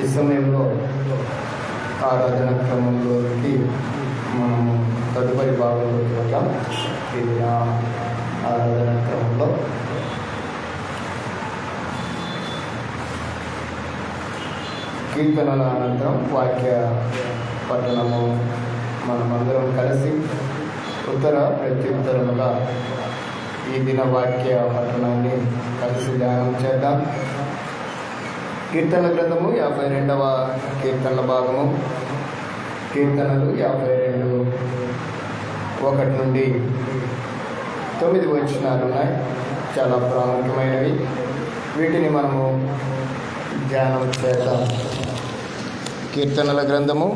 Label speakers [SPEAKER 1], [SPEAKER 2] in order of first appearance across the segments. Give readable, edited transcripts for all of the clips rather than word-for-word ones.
[SPEAKER 1] ఈ సమయంలో ఆరాధన క్రమంలోకి మనము తదుపరి భాగంలోకి వెళ్దాం. ఇది నా ఆరాధన క్రమంలో కీర్తనల అనంతరం వాక్య పఠనము మనమందరం కలిసి ఉత్తర ప్రత్యుత్తరముగా ఈ దిన వాక్య పఠనాన్ని కలిసి ధ్యానం చేద్దాం. కీర్తనల గ్రంథము 52వ కీర్తనల భాగము. కీర్తనలు 52 1 నుండి 9 వచనాలు ఉన్నాయి. చాలా ప్రాముఖ్యమైనవి. వీటిని మనము ధ్యానం చేద్దాం. కీర్తనల గ్రంథము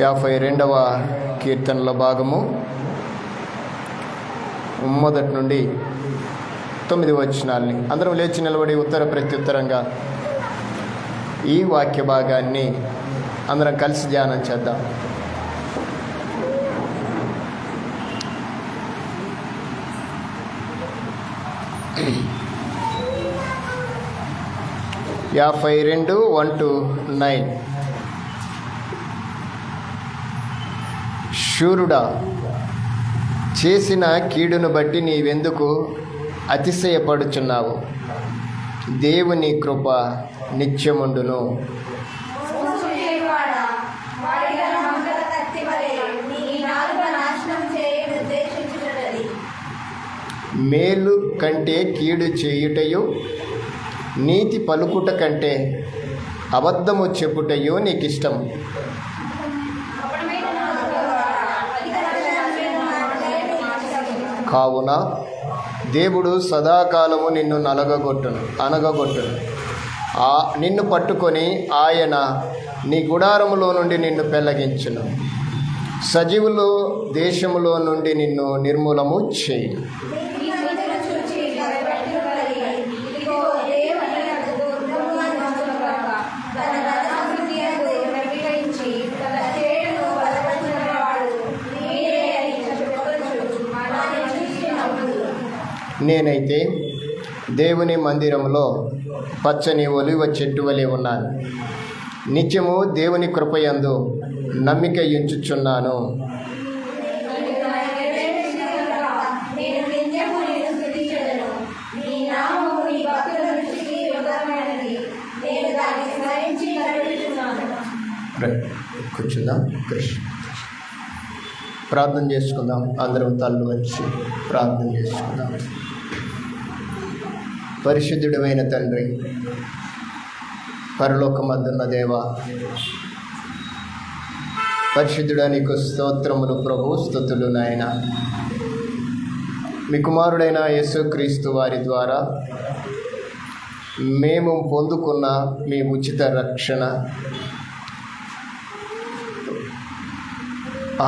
[SPEAKER 1] 52వ కీర్తనల భాగము 1 నుండి 9 వచనాలని అందరం లేచి నిలబడి ఉత్తర ప్రత్యుత్తరంగా ఈ వాక్య భాగాన్ని అందరం కలిసి ధ్యానం చేద్దాం. యాభై 1-9. శూరుడా, చేసిన కీడును బట్టి నీవెందుకు అతిశయపడుచున్నావు? దేవుని కృప నిత్యముండును. మేలు కంటే కీడు చేయుటయు, నీతి పలుకుట కంటే అబద్ధము చెప్పుటయో నీకిష్టం. కావున దేవుడు సదాకాలము నిన్ను అనగగొట్టును. నిన్ను పట్టుకొని ఆయన నీ గుడారములో నుండి నిన్ను పెళ్ళగించును. సజీవులు దేశములో నుండి నిన్ను నిర్మూలము చేయి. నేనైతే దేవుని మందిరంలో పచ్చని ఒలివ చెట్టు వలె ఉన్నాను. నిత్యము దేవుని కృపయందు నమ్మిక ఉంచుచున్నాను. కూర్చుందాం. ప్రార్థన చేసుకుందాం. అందరం తల్లు వచ్చి ప్రార్థన చేసుకుందాం. పరిశుద్ధుడమైన తండ్రి, పరలోకమందున్న దేవా, పరిశుద్ధుడా నీకు స్తోత్రములు ప్రభు, స్తుతులు నాయన. మీ కుమారుడైన యేసుక్రీస్తు వారి ద్వారా మేము పొందుకున్న మీ ఉచిత రక్షణ,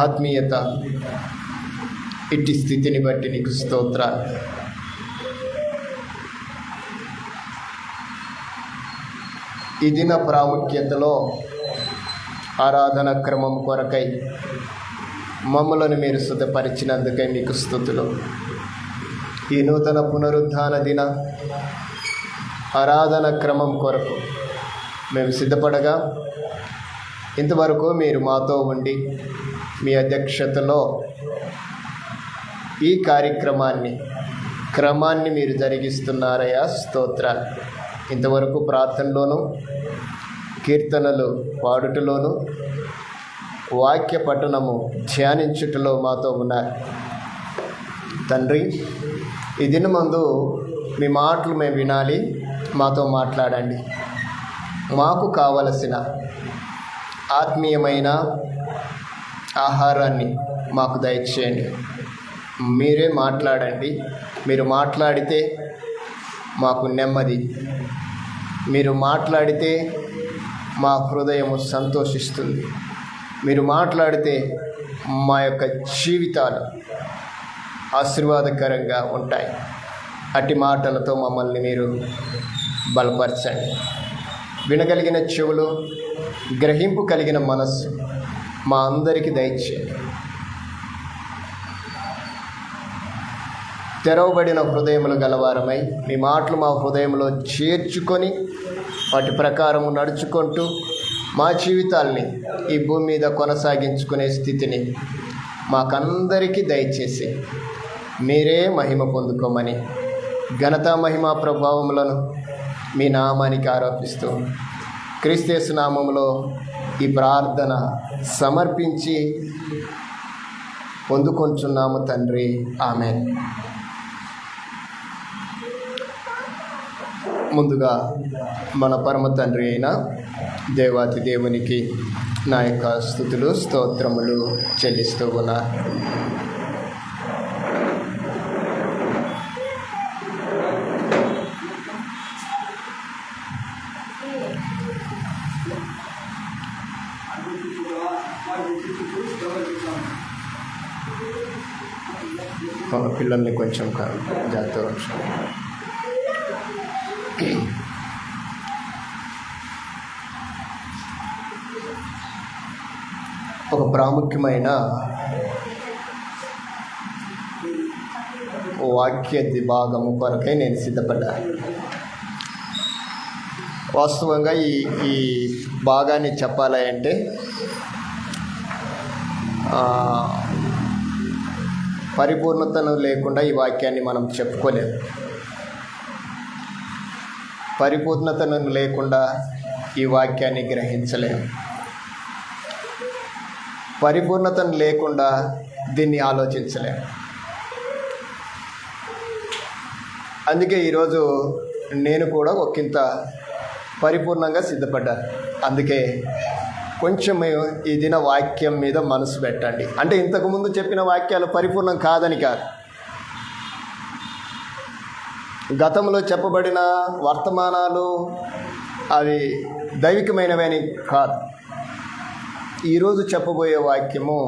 [SPEAKER 1] ఆత్మీయత, ఇట్టి స్థితిని బట్టి నీకు స్తోత్రాలు. ఈ దిన ప్రాముఖ్యతలో ఆరాధన క్రమం కొరకై మమ్మలను మీరు సిద్ధపరిచినందుకై మీకు స్తుతులు. ఈ నూతన పునరుద్ధాన దిన ఆరాధన క్రమం కొరకు మేము సిద్ధపడగా ఇంతవరకు మీరు మాతో ఉండి మీ అధ్యక్షతలో ఈ క్రమాన్ని మీరు జరిగిస్తున్నారయ్యా, స్తోత్రాలు. ఇంతవరకు ప్రార్థనలోను, కీర్తనలు పాడుటలోను, వాక్య పఠనము ధ్యానించుటలో మాతో ఉన్నారు తండ్రి. ఈ దినమందు మీ మాటలు మేము వినాలి, మాతో మాట్లాడండి. మాకు కావలసిన ఆత్మీయమైన ఆహారాన్ని మాకు దయచేయండి. మీరే మాట్లాడండి. మీరు మాట్లాడితే మాకు నెమ్మది, మీరు మాట్లాడితే మా హృదయము సంతోషిస్తుంది, మీరు మాట్లాడితే మా యొక్క జీవితాలు ఆశీర్వాదకరంగా ఉంటాయి. అట్టి మాటలతో మమ్మల్ని మీరు బలపరచండి. వినగలిగిన చెవులు, గ్రహింపు కలిగిన మనస్సు మా అందరికీ దయచేయండి. తెరవబడిన హృదయములు గలవారమై మీ మాటలు మా హృదయంలో చేర్చుకొని వాటి ప్రకారము నడుచుకుంటూ మా జీవితాల్ని ఈ భూమి మీద కొనసాగించుకునే స్థితిని మాకందరికీ దయచేసి మీరే మహిమ పొందుకోమని ఘనత మహిమ ప్రభావములను మీ నామానికి ఆరోపిస్తూ క్రీస్తు నామములో ఈ ప్రార్థన సమర్పించి పొందుకొంచున్నాము తండ్రి. ఆమేన్. ముందుగా మన పరమ తండ్రి అయిన దేవాతి దేవునికి నా యొక్క స్తుతులు స్తోత్రములు చెల్లిస్తూ ఉన్నా. పిల్లల్ని కొంచెం జాగ్రత్తగా ఉంచాలి. ఒక ప్రాముఖ్యమైన వాక్య భాగము కొరకై నేను సిద్ధపడ్డాను. వాస్తవంగా ఈ భాగాన్ని చెప్పాలి అంటే పరిపూర్ణతను లేకుండా ఈ వాక్యాన్ని మనం చెప్పుకోలేము. పరిపూర్ణతను లేకుండా ఈ వాక్యాన్ని గ్రహించలేము. పరిపూర్ణతను లేకుండా దీన్ని ఆలోచించలేము. అందుకే ఈరోజు నేను కూడా ఒకంత పరిపూర్ణంగా సిద్ధపడ్డాను. అందుకే కొంచెం ఈ దిన వాక్యం మీద మనసు పెట్టండి. అంటే ఇంతకుముందు చెప్పిన వాక్యాలు పరిపూర్ణం కాదని కాదు, గతంలో చెప్పబడిన వర్తమానాలు అవి దైవికమైనవని కాదు. ఈరోజు చెప్పబోయే వాక్యము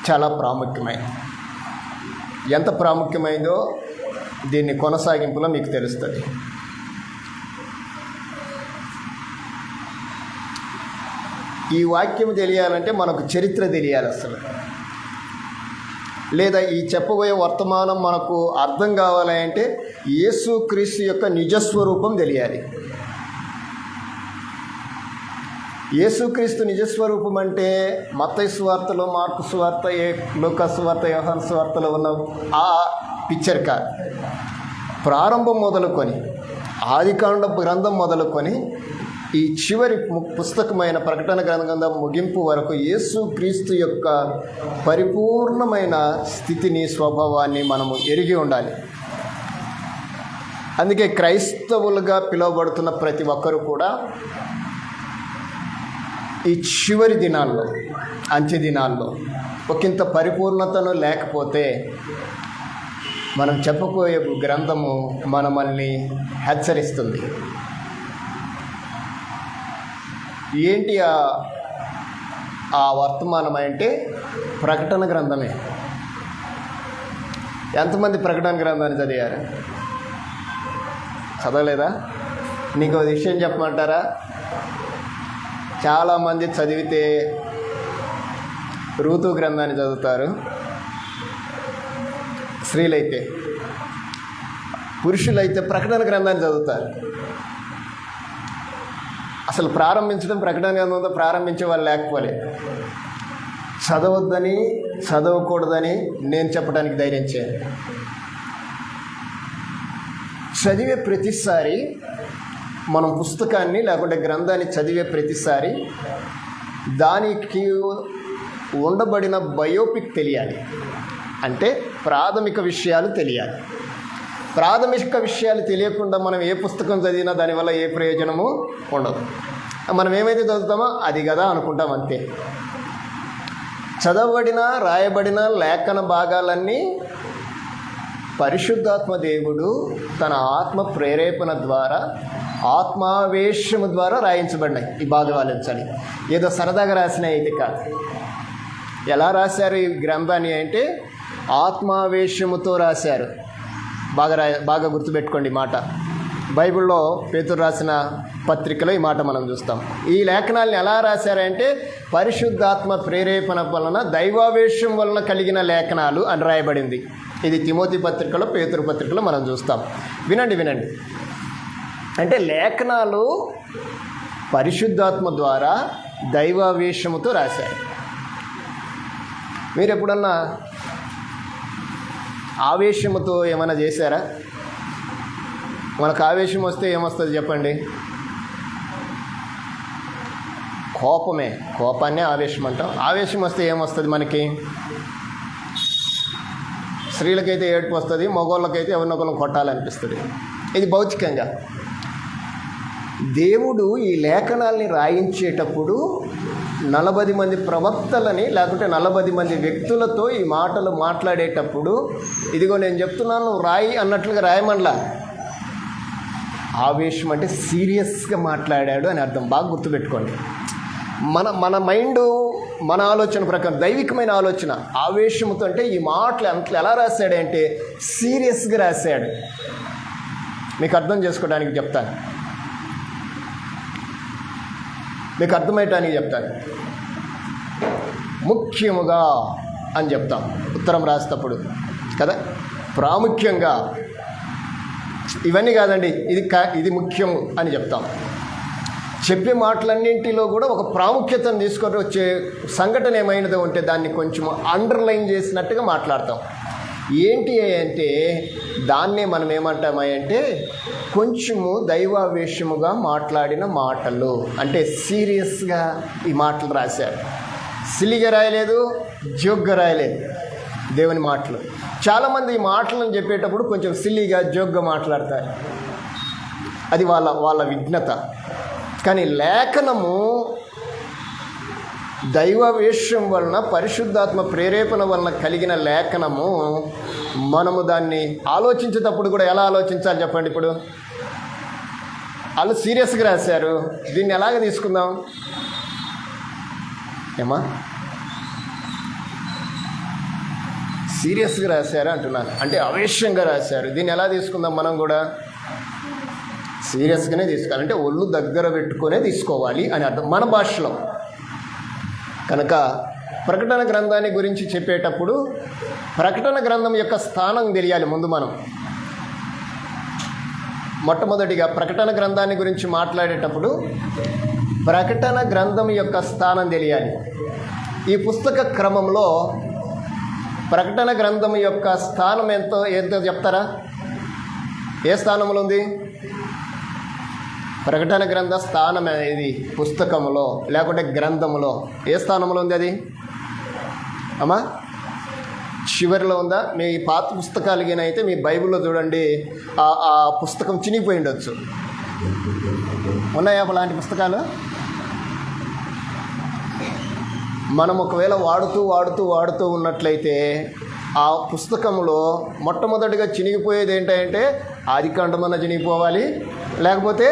[SPEAKER 1] చాలా ప్రాముఖ్యమైనది. ఎంత ప్రాముఖ్యమైందో దీన్ని కొనసాగింపులో మీకు తెలుస్తుంది. ఈ వాక్యం తెలియాలంటే మనకు చరిత్ర తెలియాలి అసలు, లేదా ఈ చెప్పబోయే వర్తమానం మనకు అర్థం కావాలంటే యేసుక్రీస్తు యొక్క నిజస్వరూపం తెలియాలి. యేసుక్రీస్తు నిజస్వరూపం అంటే మత్తయి సువార్తలో, మార్కు సువార్త, లూకా సువార్త, యోహాను సువార్తలో ఉన్న ఆ పిక్చర్ కాదు. ప్రారంభం మొదలుకొని ఆదికాండ గ్రంథం మొదలుకొని ఈ చివరి పుస్తకమైన ప్రకటన గ్రంథం ముగింపు వరకు యేసుక్రీస్తు యొక్క పరిపూర్ణమైన స్థితిని, స్వభావాన్ని మనము ఎరిగి ఉండాలి. అందుకే క్రైస్తవులుగా పిలువబడుతున్న ప్రతి ఒక్కరూ కూడా ఈ చివరి దినాల్లో, అంత్య దినాల్లో ఒకంత పరిపూర్ణతను లేకపోతే మనం చెప్పబోయే గ్రంథము మనల్ని హెచ్చరిస్తుంది. ఏంటి ఆ వర్తమానం అంటే ప్రకటన గ్రంథమే. ఎంతమంది ప్రకటన గ్రంథాన్ని చదివారు? చదవలేదా? నీకు విషయం చెప్పమంటారా? చాలామంది చదివితే ఋతు గ్రంథాన్ని చదువుతారు, స్త్రీలైతే. పురుషులైతే ప్రకటన గ్రంథాన్ని చదువుతారు. అసలు ప్రారంభించడం ప్రకటన గ్రంథంతో ప్రారంభించే వాళ్ళు లేకపోలే. చదవద్దని, చదవకూడదని నేను చెప్పడానికి ధైర్యం చేయాలి. చదివే ప్రతిసారి, మనం పుస్తకాన్ని లేకుంటే గ్రంథాన్ని చదివే ప్రతిసారి దానికి ఉండబడిన బయోపిక్ తెలియాలి. అంటే ప్రాథమిక విషయాలు తెలియాలి. ప్రాథమిక విషయాలు తెలియకుండా మనం ఏ పుస్తకం చదివినా దానివల్ల ఏ ప్రయోజనము ఉండదు. మనం ఏమైతే చదువుతామో అది కదా అనుకుంటాం, అంతే. చదవబడిన, రాయబడిన లేఖన భాగాలన్నీ పరిశుద్ధాత్మ దేవుడు తన ఆత్మ ప్రేరేపణ ద్వారా, ఆత్మావేశము ద్వారా రాయించబడినాయి. ఈ బాగా ఆలోచించాలి. ఏదో సరదాగా రాసినవి అయితే కాదు. ఎలా రాశారు ఈ గ్రంథాన్ని అంటే ఆత్మావేశముతో రాశారు. బాగా గుర్తుపెట్టుకోండి మాట. బైబిల్లో పేతురు రాసిన పత్రికలో ఈ మాట మనం చూస్తాం. ఈ లేఖనాలను ఎలా రాశారంటే పరిశుద్ధాత్మ ప్రేరేపణ వలన, దైవావేశం వలన కలిగిన లేఖనాలు అని రాయబడింది. ఇది తిమోతి పత్రికలో, పేతురు పత్రికలో మనం చూస్తాం. వినండి. అంటే లేఖనాలు పరిశుద్ధాత్మ ద్వారా దైవావేశముతో రాశారు. మీరు ఎప్పుడన్నా ఆవేశముతో ఏమైనా చేశారా? మనకు ఆవేశం వస్తే ఏమొస్తుంది చెప్పండి? కోపాన్నే ఆవేశం అంటాం. ఆవేశం వస్తే ఏమొస్తుంది మనకి? స్త్రీలకైతే ఏడుపు వస్తుంది, మగవాళ్ళకైతే ఎవరినొకరిని కొట్టాలనిపిస్తుంది. ఇది భౌతికంగా. దేవుడు ఈ లేఖనాల్ని రాయించేటప్పుడు 40 మంది ప్రవక్తలని, లేకుంటే 40 మంది వ్యక్తులతో ఈ మాటలు మాట్లాడేటప్పుడు, ఇదిగో నేను చెప్తున్నాను రాయి అన్నట్లుగా రాయమనలా. ఆవేశం అంటే సీరియస్గా మాట్లాడాడు అని అర్థం. బాగా గుర్తుపెట్టుకోండి. మన మైండ్, మన ఆలోచన ప్రకారం, దైవికమైన ఆలోచన ఆవేశంతో అంటే ఈ మాటలు అంతలో ఎలా రాశాడంటే సీరియస్గా రాశాడు. మీకు అర్థం చేసుకోవడానికి చెప్తాను, మీకు అర్థమయ్యటానికి చెప్తాను. ముఖ్యముగా అని చెప్తాం ఉత్తరం రాసేటప్పుడు కదా, ప్రాముఖ్యంగా. ఇవన్నీ కాదండి, ఇది ముఖ్యము అని చెప్తాం. చెప్పే మాటలన్నింటిలో కూడా ఒక ప్రాముఖ్యతను తీసుకొని వచ్చే సంఘటన ఏమైనదో ఉంటే దాన్ని కొంచెం అండర్లైన్ చేసినట్టుగా మాట్లాడతాం. ఏంటి అంటే దాన్నే మనం ఏమంటామంటే కొంచెము దైవావేశముగా మాట్లాడిన మాటలు, అంటే సీరియస్గా ఈ మాటలు రాశారు. సిలిగా రాయలేదు, జోక్గా రాయలేదు దేవుని మాటలు. చాలామంది ఈ మాటలను చెప్పేటప్పుడు కొంచెం సిల్లీగా, జోక్గా మాట్లాడతారు. అది వాళ్ళ విఘ్నత. కానీ లేఖనము దైవావేశం వలన, పరిశుద్ధాత్మ ప్రేరేపణ వలన కలిగిన లేఖనము, మనము దాన్ని ఆలోచించేటప్పుడు కూడా ఎలా ఆలోచించాలి చెప్పండి? ఇప్పుడు వాళ్ళు సీరియస్గా రాశారు, దీన్ని ఎలాగ తీసుకుందాం? ఏమా సీరియస్గా రాశారు అంటున్నాను, అంటే ఆవేశంగా రాశారు, దీన్ని ఎలా తీసుకుందాం? మనం కూడా సీరియస్గానే తీసుకోవాలి, అంటే ఒళ్ళు దగ్గర పెట్టుకునే తీసుకోవాలి అని అర్థం మన భాషలో. కనుక ప్రకటన గ్రంథాన్ని గురించి చెప్పేటప్పుడు ప్రకటన గ్రంథం యొక్క స్థానం తెలియాలి ముందు. మనం మొట్టమొదటిగా ప్రకటన గ్రంథాన్ని గురించి మాట్లాడేటప్పుడు ప్రకటన గ్రంథం యొక్క స్థానం తెలియాలి. ఈ పుస్తక క్రమంలో ప్రకటన గ్రంథం యొక్క స్థానం ఎంతో చెప్తారా? ఏ స్థానంలో ఉంది ప్రకటన గ్రంథ స్థానం? ఇది పుస్తకంలో లేకుంటే గ్రంథంలో ఏ స్థానంలో ఉంది అది? అమ్మా చివరిలో ఉందా? మీ పాత పుస్తకాలకైతే మీ బైబిల్లో చూడండి, ఆ పుస్తకం చినిగిపోయి ఉండొచ్చు. ఉన్నాయా అలాంటి పుస్తకాలు? మనం ఒకవేళ వాడుతూ ఉన్నట్లయితే ఆ పుస్తకంలో మొట్టమొదటిగా చినిగిపోయేది ఏంటంటే ఆదికాండమన్నా చినిగిపోవాలి, లేకపోతే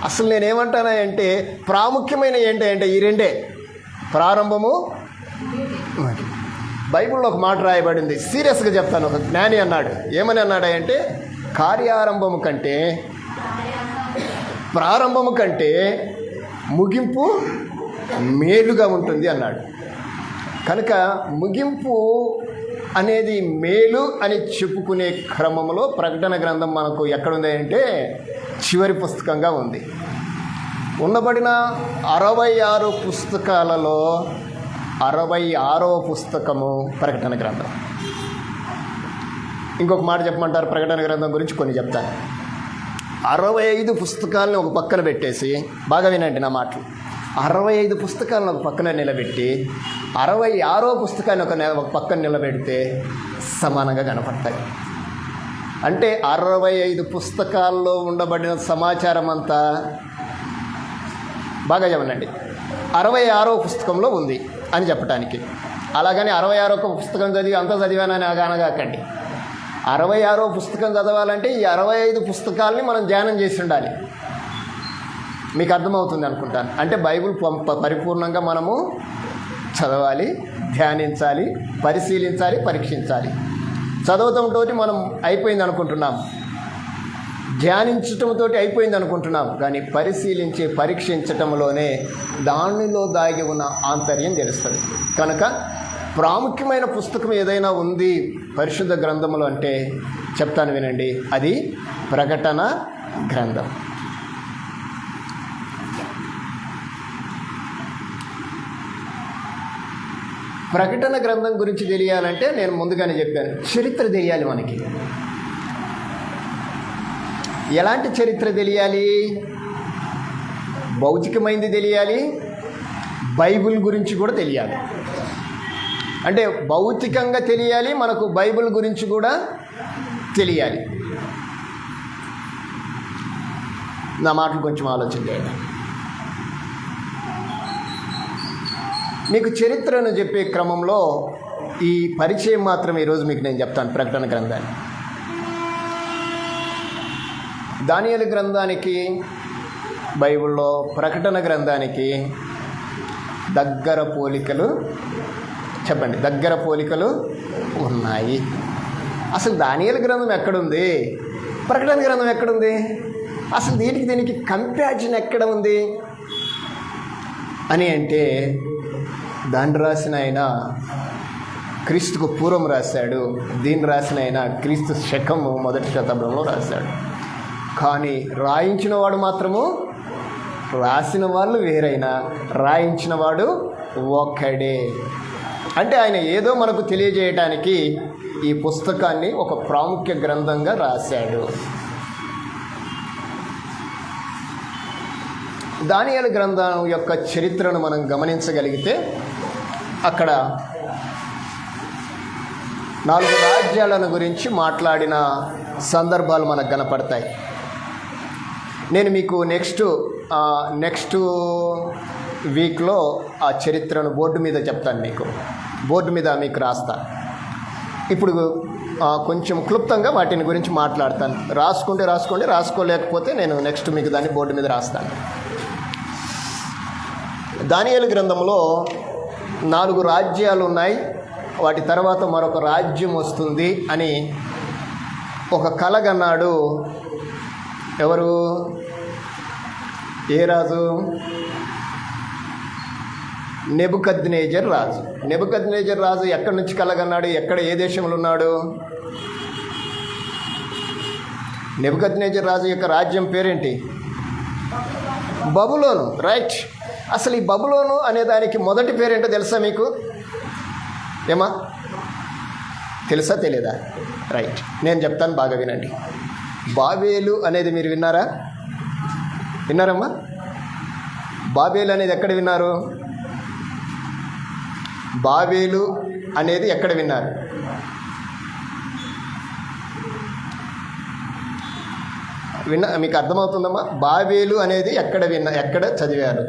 [SPEAKER 1] అసలు నేనేమంటానంటే ప్రాముఖ్యమైన ఏంటంటే ఈ రెండే, ప్రారంభము. బైబిల్లో ఒక మాట రాయబడింది, సీరియస్గా చెప్తాను. ఒక జ్ఞాని అన్నాడు, ఏమని అన్నాడంటే కార్యారంభము కంటే, ప్రారంభము కంటే ముగింపు మేలుగా ఉంటుంది అన్నాడు. కనుక ముగింపు అనేది మేలు అని చెప్పుకునే క్రమంలో ప్రకటన గ్రంథం మనకు ఎక్కడుంది అంటే చివరి పుస్తకంగా ఉంది. ఉండబడిన 66 పుస్తకాలలో 66వ పుస్తకము ప్రకటన గ్రంథం. ఇంకొక మాట చెప్పమంటారు ప్రకటన గ్రంథం గురించి? కొన్ని చెప్తాను. 65 పుస్తకాలను ఒక పక్కన పెట్టేసి, బాగా వినండి నా మాటలు, 65 పుస్తకాలను ఒక పక్కన నిలబెట్టి 66వ పుస్తకాన్ని ఒక పక్కన నిలబెడితే సమానంగా కనపడతాయి. అంటే 65 పుస్తకాల్లో ఉండబడిన సమాచారం అంతా, బాగా చెప్పనండి, 66వ పుస్తకంలో ఉంది అని చెప్పడానికి. అలాగని 66వ పుస్తకం చదివి అంతా చదివానని అనగాకండి. 66వ పుస్తకం చదవాలంటే ఈ 65 పుస్తకాలని మనం ధ్యానం చేసి ఉండాలి. మీకు అర్థమవుతుంది అనుకుంటాను. అంటే బైబిల్ పరిపూర్ణంగా మనము చదవాలి, ధ్యానించాలి, పరిశీలించాలి, పరీక్షించాలి. చదవటంతో మనం అయిపోయింది అనుకుంటున్నాం, ధ్యానించటంతో అయిపోయింది అనుకుంటున్నాం, కానీ పరీక్షించటంలోనే దానిలో దాగి ఉన్న ఆంతర్యం తెలుస్తుంది. కనుక ప్రాముఖ్యమైన పుస్తకం ఏదైనా ఉంది పరిశుద్ధ గ్రంథములు అంటే చెప్తాను వినండి, అది ప్రకటన గ్రంథం. ప్రకటన గ్రంథం గురించి తెలియాలంటే నేను ముందుగానే చెప్పాను, చరిత్ర తెలియాలి మనకి. ఎలాంటి చరిత్ర తెలియాలి? భౌతికమైనది తెలియాలి, బైబిల్ గురించి కూడా తెలియాలి. అంటే భౌతికంగా తెలియాలి, మనకు బైబిల్ గురించి కూడా తెలియాలి. నా మాటలు కొంచెం ఆలోచన చేయండి. మీకు చరిత్రను చెప్పే క్రమంలో ఈ పరిచయం మాత్రం ఈరోజు మీకు నేను చెప్తాను. ప్రకటన గ్రంథాన్ని, దానియేలు గ్రంథానికి, బైబిల్లో ప్రకటన గ్రంథానికి దగ్గర పోలికలు, చెప్పండి, దగ్గర పోలికలు ఉన్నాయి. అసలు దానియేలు గ్రంథం ఎక్కడుంది? ప్రకటన గ్రంథం ఎక్కడుంది? అసలు దీనికి కంపారిజన్ ఎక్కడ ఉంది అని అంటే, దాన్ని రాసిన ఆయన క్రీస్తుకు పూర్వం రాశాడు, దీన్ని రాసిన ఆయన క్రీస్తు శకము 1వ శతాబ్దంలో రాశాడు. కానీ రాయించిన వాడు మాత్రము, రాసిన వాళ్ళు వేరైనా రాయించిన వాడు ఒక్కడే. అంటే ఆయన ఏదో మనకు తెలియజేయడానికి ఈ పుస్తకాన్ని ఒక ప్రాముఖ్య గ్రంథంగా రాశాడు. దానియేలు గ్రంథం యొక్క చరిత్రను మనం గమనించగలిగితే అక్కడ 4 రాజ్యాలను గురించి మాట్లాడిన సందర్భాలు మనకు కనపడతాయి. నేను మీకు నెక్స్ట్ వీక్లో ఆ చరిత్రను బోర్డు మీద చెప్తాను, బోర్డు మీద మీకు రాస్తాను. ఇప్పుడు కొంచెం క్లుప్తంగా వాటిని గురించి మాట్లాడతాను. రాసుకోండి, రాసుకోలేకపోతే నేను నెక్స్ట్ మీకు దాన్ని బోర్డు మీద రాస్తాను. దానియేలు గ్రంథంలో 4 రాజ్యాలు ఉన్నాయి, వాటి తర్వాత మరొక రాజ్యం వస్తుంది అని ఒక కలగన్నాడు. ఎవరు? ఏ రాజు? నెబుకద్నెజర్ రాజు. నెబుకద్నెజర్ రాజు ఎక్కడి నుంచి కలగన్నాడు? ఏ దేశంలో ఉన్నాడు? నెబుకద్నెజర్ రాజు యొక్క రాజ్యం పేరేంటి? బబులోను. రైట్. అసలు ఈ బబులోను అనే దానికి మొదటి పేరేంటో తెలుసా మీకు? ఏమా తెలుసా, తెలియదా? రైట్, నేను చెప్తాను, బాగా వినండి. బాబేలు అనేది మీరు విన్నారమ్మా? బాబేలు అనేది ఎక్కడ విన్నారు? బాబేలు అనేది ఎక్కడ విన్నారు? మీకు అర్థమవుతుందమ్మా? బాబేలు అనేది ఎక్కడ చదివారు?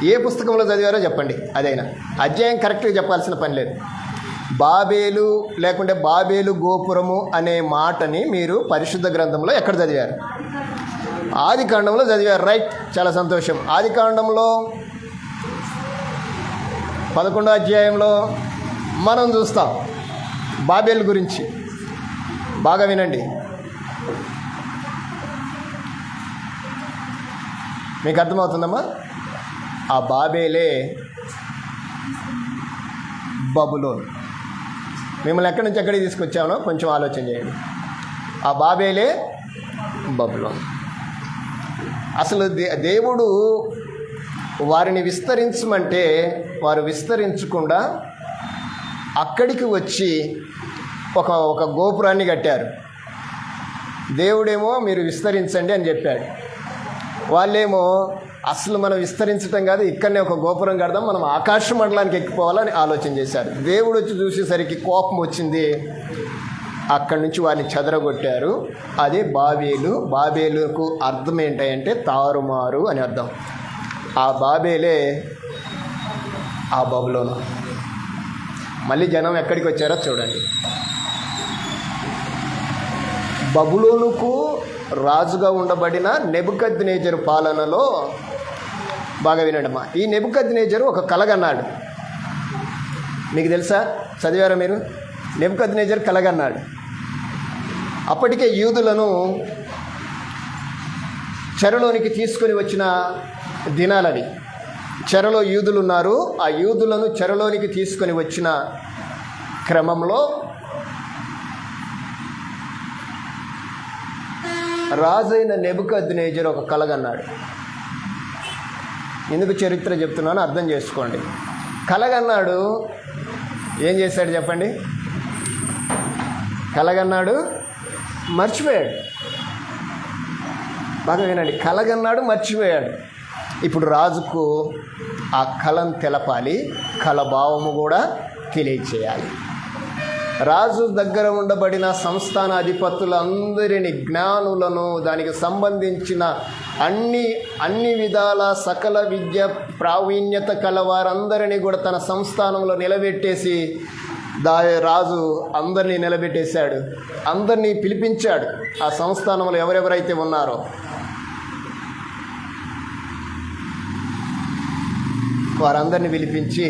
[SPEAKER 1] ఏ పుస్తకంలో చదివారో చెప్పండి. అదైనా అధ్యాయం కరెక్ట్గా చెప్పాల్సిన పని లేదు. బాబేలు లేకుంటే బాబేలు గోపురము అనే మాటని మీరు పరిశుద్ధ గ్రంథంలో ఎక్కడ చదివారు? ఆదికాండంలో చదివారు. రైట్, చాలా సంతోషం. ఆదికాండంలో 11వ అధ్యాయంలో మనం చూస్తాం బాబేలు గురించి. బాగా వినండి. మీకు అర్థమవుతుందమ్మా? ఆ బాబేలే బబులోన్. మిమ్మల్ని ఎక్కడి నుంచి ఎక్కడికి తీసుకొచ్చామో కొంచెం ఆలోచన చేయండి. ఆ బాబేలే బబులోన్. అసలు దేవుడు వారిని విస్తరించమంటే వారు విస్తరించకుండా అక్కడికి వచ్చి ఒక గోపురాన్ని కట్టారు. దేవుడేమో మీరు విస్తరించండి అని చెప్పాడు. వాళ్ళేమో అసలు మనం విస్తరించడం కాదు, ఇక్కడనే ఒక గోపురం కడదాం, మనం ఆకాశ మండలానికి ఎక్కిపోవాలని ఆలోచన చేశారు. దేవుడు వచ్చి చూసేసరికి కోపం వచ్చింది, అక్కడి నుంచి వారిని చెదరగొట్టారు. అదే బాబేలు. బాబేలుకు అర్థం ఏంటంటే తారుమారు అని అర్థం. ఆ బాబేలే ఆ బబులోను. మళ్ళీ జనం ఎక్కడికి వచ్చారో చూడండి. బబులోనుకు రాజుగా ఉండబడిన నెబుకద్నెజరు పాలనలో, బాగా వినడమ్మా, ఈ నెబుకద్నెజరు ఒక కలగన్నాడు. మీకు తెలుసా? చదివారా మీరు? నెబుకద్నెజరు కలగన్నాడు. అప్పటికే యూదులను చెరలోనికి తీసుకొని వచ్చిన దినాలవి. చెరలో యూదులు ఉన్నారు. ఆ యూదులను చెరలోనికి తీసుకొని వచ్చిన క్రమంలో రాజైన నెబుకద్నెజరు ఒక కలగన్నాడు. ఎందుకు చరిత్ర చెప్తున్నానో అర్థం చేసుకోండి. కలగన్నాడు. ఏం చేశాడు చెప్పండి? కలగన్నాడు, మర్చిపోయాడు. బాగా వినండి, కలగన్నాడు, మర్చిపోయాడు. ఇప్పుడు రాజుకు ఆ కళను తెలపాలి, కళ భావము కూడా తెలియచేయాలి. రాజు దగ్గర ఉండబడిన సంస్థాన అధిపతులందరినీ, జ్ఞానులను, దానికి సంబంధించిన అన్ని విధాల సకల విద్య ప్రావీణ్యత కలవారందరినీ కూడా తన సంస్థానంలో నిలబెట్టేసి రాజు అందరినీ నిలబెట్టేశాడు. అందరినీ పిలిపించాడు. ఆ సంస్థానంలో ఎవరెవరైతే ఉన్నారో వారందరినీ పిలిపించి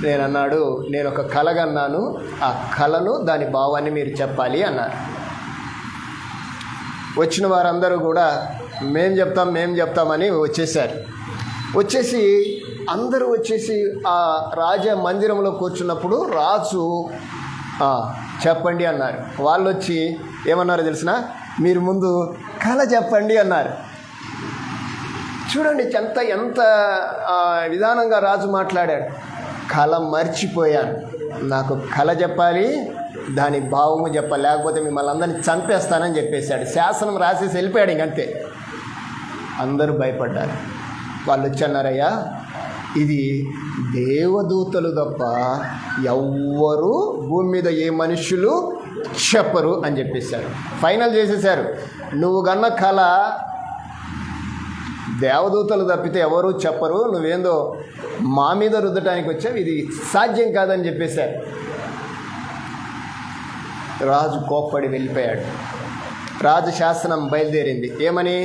[SPEAKER 1] నేనన్నాడు, నేను ఒక కలగన్నాను, ఆ కళను దాని భావాన్ని మీరు చెప్పాలి అన్నారు. వచ్చిన వారందరూ కూడా మేం చెప్తామని వచ్చేసారు. అందరూ వచ్చేసి ఆ రాజ మందిరంలో కూర్చున్నప్పుడు రాజు చెప్పండి అన్నారు. వాళ్ళు వచ్చి ఏమన్నారో తెలిసిన, మీరు ముందు కళ చెప్పండి అన్నారు. చూడండి ఎంత విధానంగా రాజు మాట్లాడాడు. కళ మర్చిపోయాను, నాకు కళ చెప్పాలి, దాని భావము చెప్పాలి, లేకపోతే మిమ్మల్ని అందరినీ చంపేస్తానని చెప్పేశాడు. శాసనం రాసేసి వెళ్ళిపోయాడు. ఇంకంతే. అందరూ భయపడ్డారు. వాళ్ళు వచ్చి అన్నారయ్యా, ఇది దేవదూతలు తప్ప ఎవ్వరూ భూమి మీద ఏ మనుషులు చెప్పరు అని చెప్పేశారు. ఫైనల్ చేసేశారు. నువ్వు కన్న కళ దేవదూతలు తప్పితే ఎవరూ చెప్పరు, నువ్వేందో మా మీద రుద్దటానికి వచ్చావు, ఇది సాధ్యం కాదని చెప్పేశారు. రాజు కోప్పడి వెళ్ళిపోయాడు. రాజు శాసనం బయలుదేరింది. ఏమని?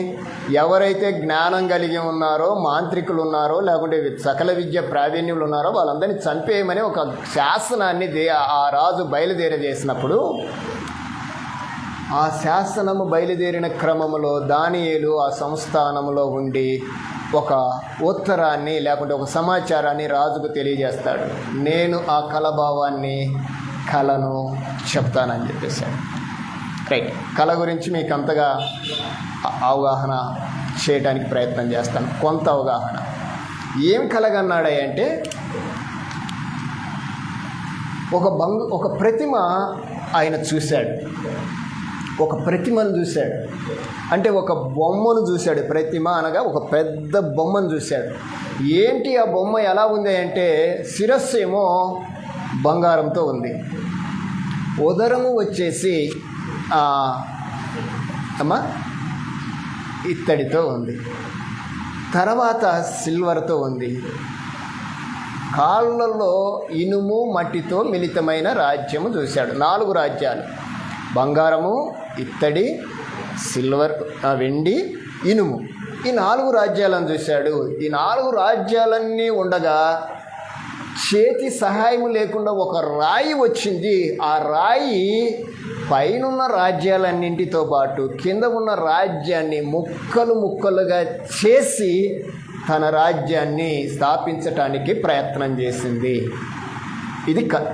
[SPEAKER 1] ఎవరైతే జ్ఞానం కలిగి ఉన్నారో, మాంత్రికులు ఉన్నారో, లేకుంటే సకల విద్య ప్రావీణ్యులు ఉన్నారో వాళ్ళందరినీ చంపేయమని ఒక శాసనాన్ని ఆ రాజు బయలుదేరజేసినప్పుడు, ఆ శాసనము బయలుదేరిన క్రమంలో దానియేలు ఆ సంస్థానంలో ఉండి ఒక ఉత్తరాన్ని లేకుంటే ఒక సమాచారాన్ని రాజుకు తెలియజేస్తాడు. నేను ఆ కళను చెప్తానని చెప్పేశాడు. రైట్. కళ గురించి మీకు అంతగా అవగాహన చేయడానికి ప్రయత్నం చేస్తాను. కొంత అవగాహన. ఏం కలగన్నాడంటే, ఒక ప్రతిమ ఆయన చూశాడు. ఒక ప్రతిమను చూశాడు. అంటే ఒక బొమ్మను చూశాడు. ప్రతిమ అనగా ఒక పెద్ద బొమ్మను చూశాడు. ఏంటి ఆ బొమ్మ ఎలా ఉంది అంటే, శిరస్సు ఏమో బంగారంతో ఉంది, ఉదరము వచ్చేసి ఇత్తడితో ఉంది, తర్వాత సిల్వర్తో ఉంది, కాళ్ళల్లో ఇనుము మట్టితో మిళితమైన రాజ్యము చూశాడు. 4 రాజ్యాలు: బంగారము, ఇత్తడి, సిల్వర్, వెండి, ఇనుము. ఈ 4 రాజ్యాలను చూశాడు. ఈ 4 రాజ్యాలన్నీ ఉండగా చేతి సహాయం లేకుండా ఒక రాయి వచ్చింది. ఆ రాయి పైనున్న రాజ్యాలన్నింటితో పాటు కింద ఉన్న రాజ్యాన్ని ముక్కలుగా చేసి తన రాజ్యాన్ని స్థాపించటానికి ప్రయత్నం చేసింది.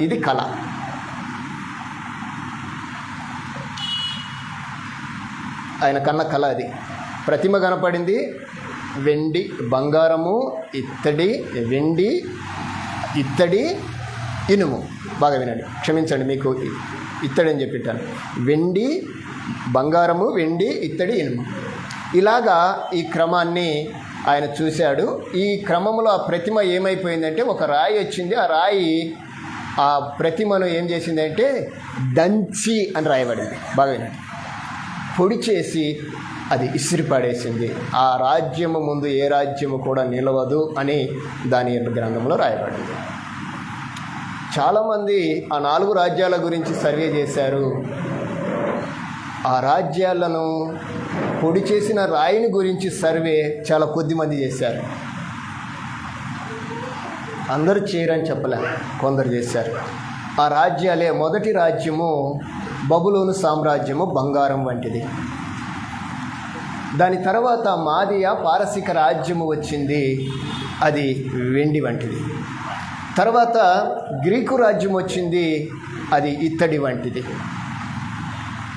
[SPEAKER 1] ఇది కళ. ఆయన కన్న కళ అది. ప్రతిమ కనపడింది. వెండి, బంగారము, ఇత్తడి, ఇనుము. బాగా వినండి, క్షమించండి, మీకు ఇత్తడి అని చెప్పిట్టాను. వెండి, బంగారము, వెండి, ఇత్తడి, ఇనుము. ఇలాగా ఈ క్రమాన్ని ఆయన చూశాడు. ఈ క్రమంలో ఆ ప్రతిమ ఏమైపోయిందంటే, ఒక రాయి వచ్చింది. ఆ రాయి ఆ ప్రతిమను ఏం చేసిందంటే దంచి అని రాయబడింది. బాగా వినండి. పొడి చేసి అది ఇసిరిపడేసింది. ఆ రాజ్యము ముందు ఏ రాజ్యము కూడా నిలవదు అని దానియేలు గ్రంథంలో రాయబడింది. చాలామంది ఆ 4 రాజ్యాల గురించి సర్వే చేశారు. ఆ రాజ్యాలను పొడి చేసిన రాయిని గురించి సర్వే చాలా కొద్దిమంది చేశారు. అందరూ చేయరని చెప్పలే, కొందరు చేశారు. ఆ రాజ్యాలే: మొదటి రాజ్యము బబులోను సామ్రాజ్యము, బంగారం వంటిది. దాని తర్వాత మాదియా పారసిక రాజ్యము వచ్చింది. అది వెండి వంటిది. తర్వాత గ్రీకు రాజ్యం వచ్చింది, అది ఇత్తడి వంటిది.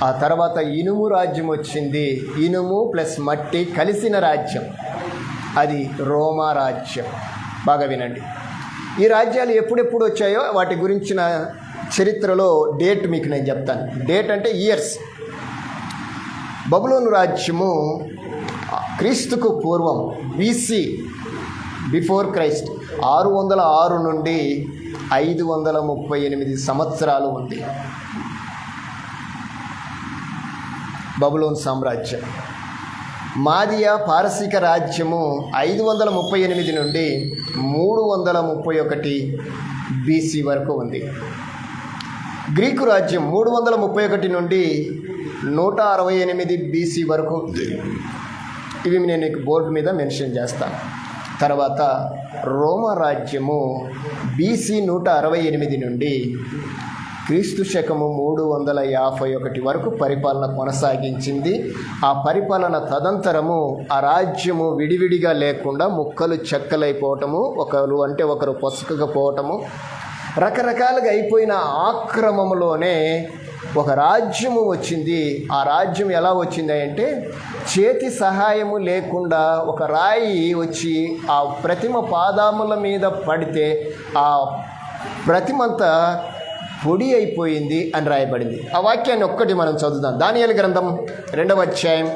[SPEAKER 1] ఆ తర్వాత ఇనుము రాజ్యం వచ్చింది, ఇనుము ప్లస్ మట్టి కలిసిన రాజ్యం, అది రోమా రాజ్యం. బాగా వినండి, ఈ రాజ్యాలు ఎప్పుడెప్పుడు వచ్చాయో వాటి గురించిన చరిత్రలో డేట్ మీకు నేను చెప్తాను. డేట్ అంటే ఇయర్స్. బబులోను రాజ్యము క్రీస్తుకు పూర్వం BC, బిఫోర్ క్రైస్ట్, 606 నుండి 538 సంవత్సరాలు ఉంది బబులోన్ సామ్రాజ్యం. మాదియా పారసీక రాజ్యము 538 నుండి 331 BC వరకు ఉంది. గ్రీకు రాజ్యం 331 నుండి 168 BC వరకు ఉంది. ఇవి నేను బోర్డు మీద మెన్షన్ చేస్తాను. తర్వాత రోమా రాజ్యము BC 168 నుండి క్రీస్తు శకము 351 వరకు పరిపాలన కొనసాగించింది. ఆ పరిపాలన తదంతరము ఆ రాజ్యము విడివిడిగా లేకుండా ముక్కలు చెక్కలైపోవటము, ఒకరు అంటే ఒకరు పొసకకపోవటము, రకరకాలుగా అయిపోయిన ఆక్రమంలోనే ఒక రాజ్యము వచ్చింది. ఆ రాజ్యం ఎలా వచ్చింది అంటే, చేతి సహాయము లేకుండా ఒక రాయి వచ్చి ఆ ప్రతిమ పాదముల మీద పడితే ఆ ప్రతిమంతా పొడి అయిపోయింది అని రాయబడింది. ఆ వాక్యాన్ని ఒక్కటి మనం చదువుదాం. దానియేలు గ్రంథం 2వ అధ్యాయం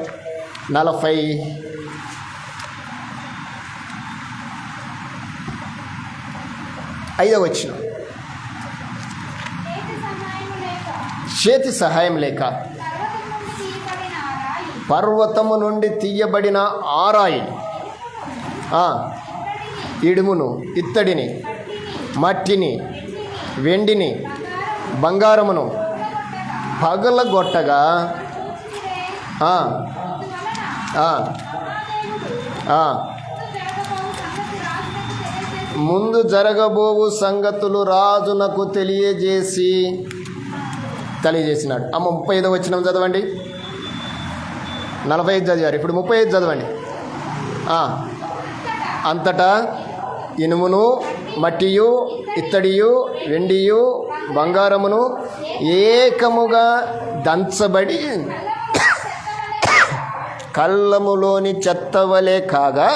[SPEAKER 1] 45వ వచనం. చేతి సహాయం లేక పర్వతము నుండి తీయబడిన ఆరాయి, ఇడుమును, ఇత్తడిని, మట్టిని, వెండిని, బంగారమును పగలగొట్టగా ముందు జరగబోవు సంగతులు రాజునకు తెలియజేసినాడు. 35వ వచనం చదవండి. 45 చదివారు, ఇప్పుడు 35 చదవండి. అంతటా ఇనుమును, మట్టియు, ఇత్తడియు, వెండియు, బంగారమును ఏకముగా దంచబడి కళ్ళములోని చెత్తవలే కాగా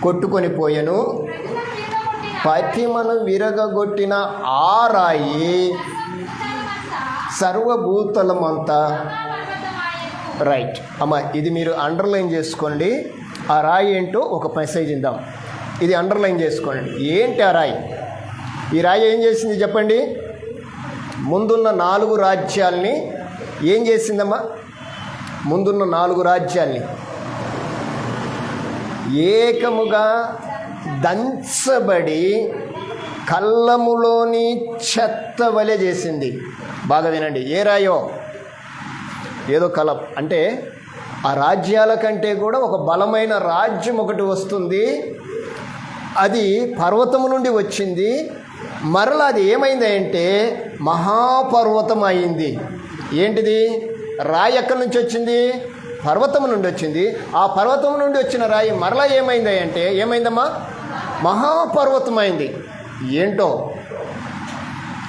[SPEAKER 1] కొట్టుకొని పోయెను. ప్రతిమను విరగగొట్టిన ఆరాయి సర్వభూతలమంతా. రైట్ అమ్మ, ఇది మీరు అండర్లైన్ చేసుకోండి. ఆ రాయి ఏంటో ఒక మెసేజ్ ఇద్దాం. ఇది అండర్లైన్ చేసుకోండి. ఏంటి ఆ రాయి? ఈ రాయి ఏం చేసింది చెప్పండి? ముందున్న 4 రాజ్యాల్ని ఏం చేసిందమ్మా? ముందున్న 4 రాజ్యాల్ని ఏకముగా దంచబడి కళ్ళములోని చెత్త వలె చేసింది. బాగా వినండి, ఏ రాయో? ఏదో కలం అంటే ఆ రాజ్యాల కంటే కూడా ఒక బలమైన రాజ్యం ఒకటి వస్తుంది. అది పర్వతము నుండి వచ్చింది. మరలా అది ఏమైంది అంటే మహాపర్వతం అయింది. ఏంటిది? రాయి ఎక్కడి నుంచి వచ్చింది? పర్వతం నుండి వచ్చింది. ఆ పర్వతం నుండి వచ్చిన రాయి మరలా ఏమైంది అంటే ఏమైందమ్మా? మహాపర్వతం అయింది. ఏంటో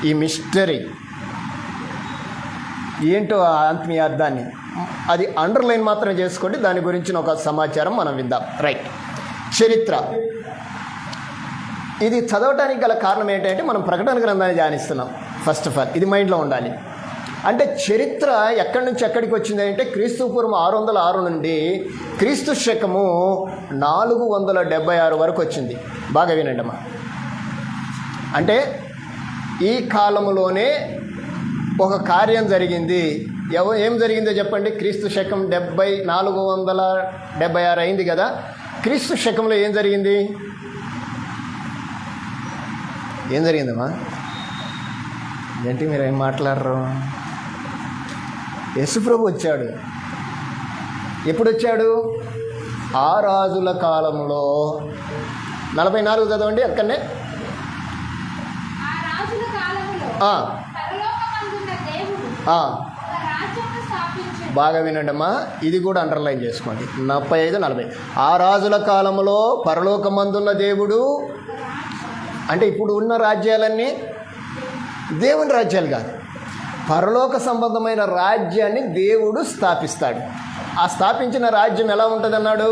[SPEAKER 1] ఈ మిస్టరీ, ఏంటో ఆ ఆత్మీయ అర్థాన్ని అది అండర్లైన్ మాత్రం చేసుకోండి. దాని గురించిన ఒక సమాచారం మనం విందాం. రైట్, చరిత్ర. ఇది చదవటానికి గల కారణం ఏంటంటే మనం ప్రకటన గ్రంథాన్ని ధ్యానిస్తున్నాం. ఫస్ట్ ఆఫ్ ఆల్ ఇది మైండ్లో ఉండాలి. అంటే చరిత్ర ఎక్కడి నుంచి ఎక్కడికి వచ్చింది అంటే క్రీస్తు పూర్వం 606 నుండి క్రీస్తు శకము 476 వరకు వచ్చింది. బాగా వినండి అమ్మా. అంటే ఈ కాలంలోనే ఒక కార్యం జరిగింది. ఏం జరిగిందో చెప్పండి? క్రీస్తు శకం 476 అయింది కదా. క్రీస్తు శకంలో ఏం జరిగింది? ఏం జరిగిందమ్మా? ఏంటి మీరు ఏం మాట్లాడరు? యేసుప్రభు వచ్చాడు. ఎప్పుడు వచ్చాడు? ఆ రాజుల కాలంలో. 44 చదవండి అక్కడనే. బాగా వినండమ్మా, ఇది కూడా అండర్లైన్ చేసుకోండి. 35, 40. ఆ రాజుల కాలంలో పరలోకమందున్న దేవుడు, అంటే ఇప్పుడు ఉన్న రాజ్యాలన్నీ దేవుని రాజ్యాలు కాదు, పరలోక సంబంధమైన రాజ్యాన్ని దేవుడు స్థాపిస్తాడు. ఆ స్థాపించిన రాజ్యం ఎలా ఉంటుంది అన్నాడు?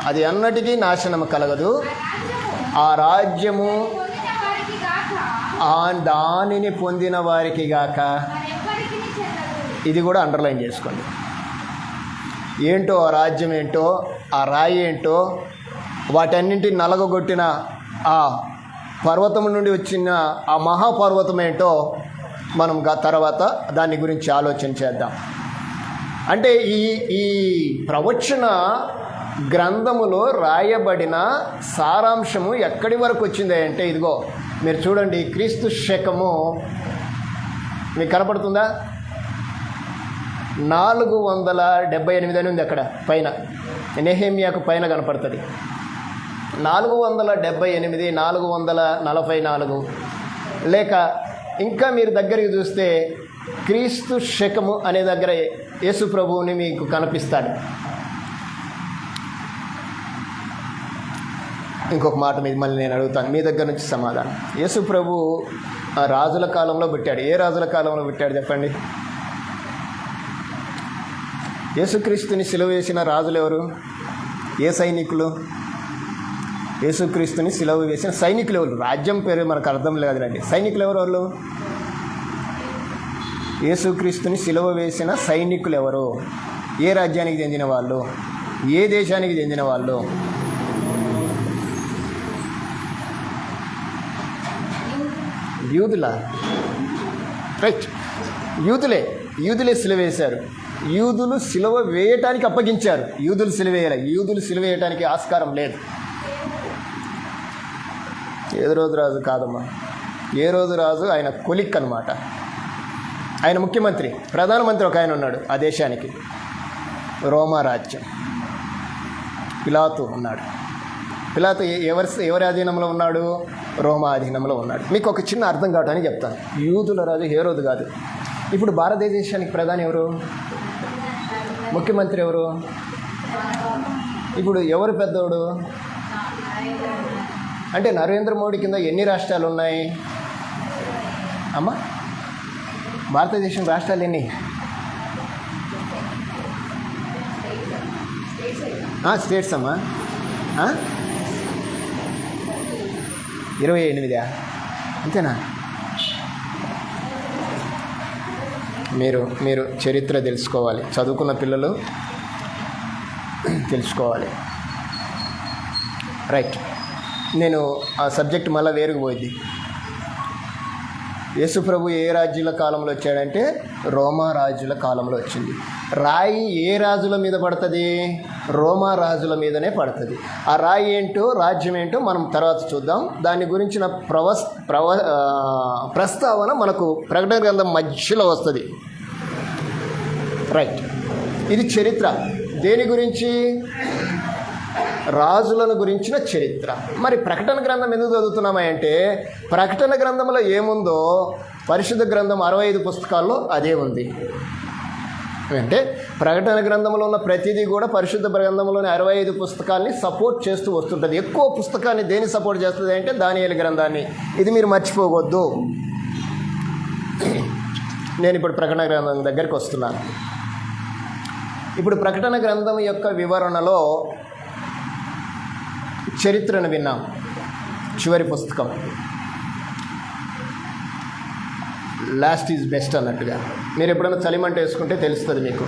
[SPEAKER 1] అది అన్నటికీ నాశనము కలగదు. ఆ రాజ్యము దానిని పొందిన వారికి గాక. ఇది కూడా అండర్లైన్ చేసుకోండి. ఏంటో ఆ రాజ్యం ఏంటో, ఆ రాయి ఏంటో, వాటన్నింటిని నలగొట్టిన ఆ పర్వతం నుండి వచ్చిన ఆ మహాపర్వతం ఏంటో మనం తర్వాత దాని గురించి ఆలోచన చేద్దాం. అంటే ఈ ప్రవచన గ్రంథములో రాయబడిన సారాంశము ఎక్కడి వరకు వచ్చింది అంటే, ఇదిగో మీరు చూడండి, క్రీస్తు శకము మీకు కనపడుతుందా? 478 అని ఉంది అక్కడ పైన, నెహెమ్యాకు పైన కనపడుతుంది. 478, 444, లేక ఇంకా మీరు దగ్గరికి చూస్తే క్రీస్తు శకము అనే దగ్గర యేసు ప్రభువుని మీకు కనిపిస్తాడు. ఇంకొక మాట మీద మళ్ళీ నేను అడుగుతాను, మీ దగ్గర నుంచి సమాధానం. యేసు ప్రభు రాజుల కాలంలో పుట్టాడు. ఏ రాజుల కాలంలో పుట్టాడు చెప్పండి? యేసుక్రీస్తుని సిలువ వేసిన రాజులు ఎవరు? ఏ సైనికులు? యేసుక్రీస్తుని సిలువ వేసిన సైనికులు ఎవరు? రాజ్యం పేరు మనకు అర్థం లేదండి. సైనికులు ఎవరు? వాళ్ళు యేసుక్రీస్తుని సిలువ వేసిన సైనికులు ఎవరు? ఏ రాజ్యానికి చెందిన వాళ్ళు? ఏ దేశానికి చెందిన వాళ్ళు? యూదులా? రైట్, యూదులే సిలువ వేశారు. యూదులు సిలువ వేయటానికి అప్పగించారు. యూదులు సిలువ వేయాలి. యూదులు సిలువ వేయటానికి ఆస్కారం లేదు. ఏదో రోజు రాజు కాదమ్మా. ఏ రోజు రాజు ఆయన కొలిక్ అనమాట. ఆయన ముఖ్యమంత్రి, ప్రధానమంత్రి ఒక ఆయన ఉన్నాడు ఆ దేశానికి. రోమా రాజ్యం. పిలాతు ఉన్నాడు. పిలాతు ఎవరి అధీనంలో ఉన్నాడు? రోమా అధీనంలో ఉన్నాడు. మీకు ఒక చిన్న అర్థం కావటానికి చెప్తాను. యూదుల రాజు హేరోదు కాదు. ఇప్పుడు భారతదేశానికి ప్రధాని ఎవరు? ముఖ్యమంత్రి ఎవరు? ఇప్పుడు ఎవరు పెద్దోడు? అంటే నరేంద్ర మోడీ కింద ఎన్ని రాష్ట్రాలు ఉన్నాయి అమ్మా? భారతదేశం రాష్ట్రాలు ఎన్ని? స్టేట్స్ అమ్మా 28 అంతేనా? మీరు చరిత్ర తెలుసుకోవాలి. చదువుకున్న పిల్లలు తెలుసుకోవాలి. రైట్, నేను ఆ సబ్జెక్ట్ మళ్ళీ వేరుకు పోయింది. యేసు ప్రభు ఏ రాజ్యుల కాలంలో వచ్చాడంటే రోమా రాజుల కాలంలో వచ్చింది. రాయి ఏ రాజుల మీద పడుతుంది? రోమా రాజుల మీదనే పడుతుంది. ఆ రాయి ఏంటో, రాజ్యం ఏంటో మనం తర్వాత చూద్దాం. దాని గురించిన ప్రస్తావన మనకు ప్రకటన గ్రంథం మధ్యలో వస్తుంది. రైట్, ఇది చరిత్ర. దేని గురించి? రాజులను గురించిన చరిత్ర. మరి ప్రకటన గ్రంథం ఎందుకు చదువుతున్నామా అంటే, ప్రకటన గ్రంథంలో ఏముందో పరిశుద్ధ గ్రంథం 65 పుస్తకాల్లో అదే ఉంది. అంటే ప్రకటన గ్రంథంలో ఉన్న ప్రతిదీ కూడా పరిశుద్ధ గ్రంథంలోని 65 పుస్తకాలని సపోర్ట్ చేస్తూ వస్తుంటుంది. ఎక్కువ పుస్తకాన్ని దేన్ని సపోర్ట్ చేస్తుంది అంటే దానియేలు గ్రంథాన్ని. ఇది మీరు మర్చిపోవద్దు. నేను ఇప్పుడు ప్రకటన గ్రంథం దగ్గరికి వస్తున్నాను. ఇప్పుడు ప్రకటన గ్రంథం యొక్క వివరణలో చరిత్రను విన్నాం. చివరి పుస్తకం లాస్ట్ ఈజ్ బెస్ట్ అన్నట్టుగా. మీరు ఎప్పుడైనా చలిమంట వేసుకుంటే తెలుస్తుంది మీకు.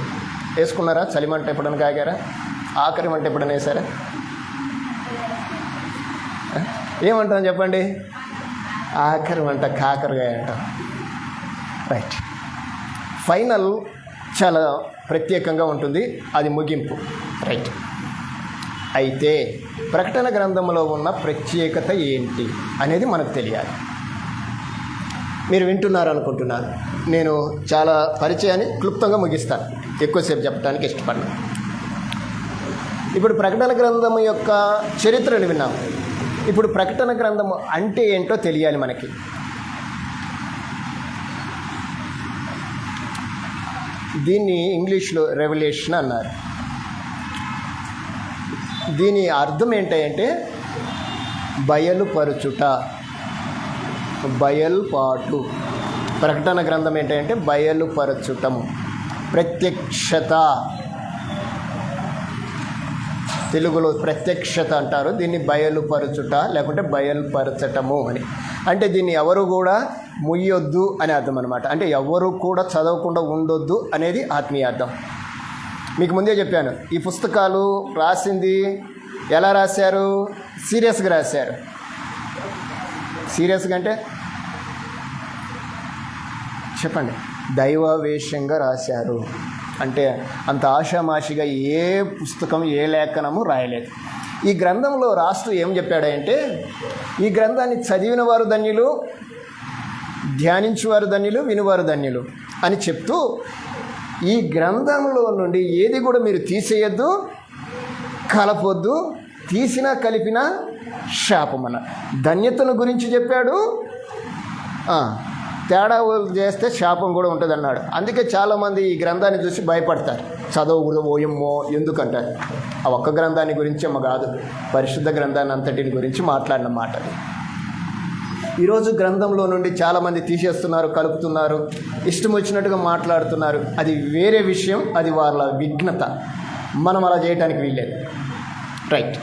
[SPEAKER 1] వేసుకున్నారా? చలిమంట ఎప్పుడైనా కాగారా? ఆఖరి మంట ఎప్పుడైనా వేసారా? ఏమంటాం చెప్పండి? ఆఖరి మంట కాకరగా అంటాం. రైట్, ఫైనల్ చాలా ప్రత్యేకంగా ఉంటుంది. అది ముగింపు. రైట్, అయితే ప్రకటన గ్రంథంలో ఉన్న ప్రత్యేకత ఏంటి అనేది మనకు తెలియాలి. మీరు వింటున్నారు అనుకుంటున్నాను. నేను చాలా పరిచయాన్ని క్లుప్తంగా ముగిస్తాను, ఎక్కువసేపు చెప్పడానికి ఇష్టపడను. ఇప్పుడు ప్రకటన గ్రంథం యొక్క చరిత్రను విన్నాం. ఇప్పుడు ప్రకటన గ్రంథం అంటే ఏంటో తెలియాలి మనకి. దీన్ని ఇంగ్లీష్లో రెవల్యూషన్ అన్నారు. దీని అర్థం ఏంటంటే బయలుపరచుట, బయలుపాటు. ప్రకటన గ్రంథం ఏంటంటే బయలుపరచుటము, ప్రత్యక్షత. తెలుగులో ప్రత్యక్షత అంటారు, దీన్ని బయలుపరచుట లేకుంటే బయలుపరచటము అని. అంటే దీన్ని ఎవరు కూడా ముయ్యొద్దు అని అర్థం అనమాట. అంటే ఎవరు కూడా చదవకుండా ఉండొద్దు అనేది ఆత్మీయార్థం. మీకు ముందే చెప్పాను, ఈ పుస్తకాలు రాసింది ఎలా రాశారు? సీరియస్గా రాశారు. సీరియస్గా అంటే చెప్పండి, దైవావేశంగా రాశారు. అంటే అంత ఆషామాషిగా ఏ పుస్తకం ఏ లేఖనము రాయలేదు. ఈ గ్రంథంలో రాస్తూ ఏం చెప్పాడంటే, ఈ గ్రంథాన్ని చదివిన వారు ధన్యులు, ధ్యానించువారు ధన్యులు, వినువారు ధన్యులు అని చెప్తూ, ఈ గ్రంథంలో నుండి ఏది కూడా మీరు తీసేయద్దు, కలపొద్దు, తీసినా కలిపినా శాపమన్న ధన్యతను గురించి చెప్పాడు. తేడా చేస్తే శాపం కూడా ఉంటుంది అన్నాడు. అందుకే చాలామంది ఈ గ్రంథాన్ని చూసి భయపడతారు. చదవులు ఓయమ్మో ఎందుకంటారు. ఆ ఒక్క గ్రంథాన్ని గురించి అమ్మ కాదు, పరిశుద్ధ గ్రంథాన్ని అంతటిని గురించి మాట్లాడిన మాట. ఈరోజు గ్రంథంలో నుండి చాలామంది తీసేస్తున్నారు, కలుపుతున్నారు, ఇష్టం వచ్చినట్టుగా మాట్లాడుతున్నారు. అది వేరే విషయం, అది వాళ్ళ విఘ్నత. మనం అలా చేయడానికి వీల్లేదు. రైట్.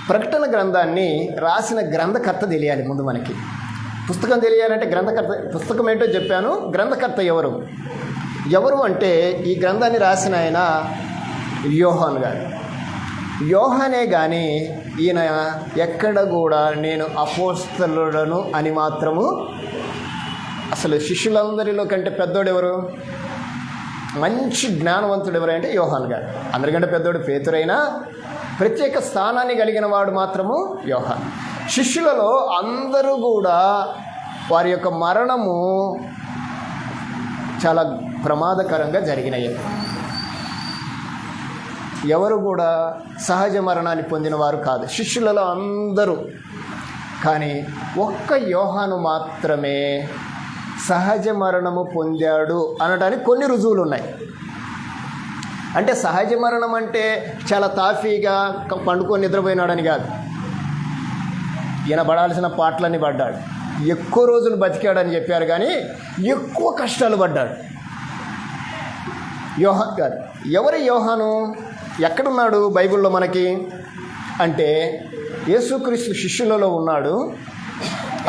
[SPEAKER 1] ప్రకటన గ్రంథాన్ని రాసిన గ్రంథకర్త తెలియాలి ముందు మనకి. పుస్తకం తెలియాలంటే గ్రంథకర్త, పుస్తకం ఏంటో చెప్పాను, గ్రంథకర్త ఎవరు అంటే ఈ గ్రంథాన్ని రాసిన ఆయన యోహాను గారు. యోహానే కానీ ఈయన ఎక్కడ కూడా నేను అపోస్తలుడను అని మాత్రము, అసలు శిష్యులందరిలో కంటే పెద్దోడు ఎవరు, మంచి జ్ఞానవంతుడు ఎవరంటే యోహాను గారు. అందరికంటే పెద్దోడు పేతురైనా ప్రత్యేక స్థానాన్ని కలిగిన వాడు మాత్రము యోహాను. శిష్యులలో అందరూ కూడా వారి యొక్క మరణము చాలా ప్రమాదకరంగా జరిగినాయి. ఎవరు కూడా సహజ మరణాన్ని పొందిన వారు కాదు శిష్యులలో అందరూ. కానీ ఒక్క యోహాను మాత్రమే సహజ మరణము పొందాడు అనడానికి కొన్ని రుజువులు ఉన్నాయి. అంటే సహజ మరణం అంటే చాలా తాఫీగా పండుకొని నిద్రపోయినాడని కాదు. ఈయన పడాల్సిన పాటలన్నీ పడ్డాడు. ఎక్కువ రోజులు బతికాడని చెప్పారు, కానీ ఎక్కువ కష్టాలు పడ్డాడు యోహాను గారు. ఎవరు యోహాను? ఎక్కడున్నాడు బైబిల్లో మనకి అంటే యేసుక్రీస్తు శిష్యులలో ఉన్నాడు.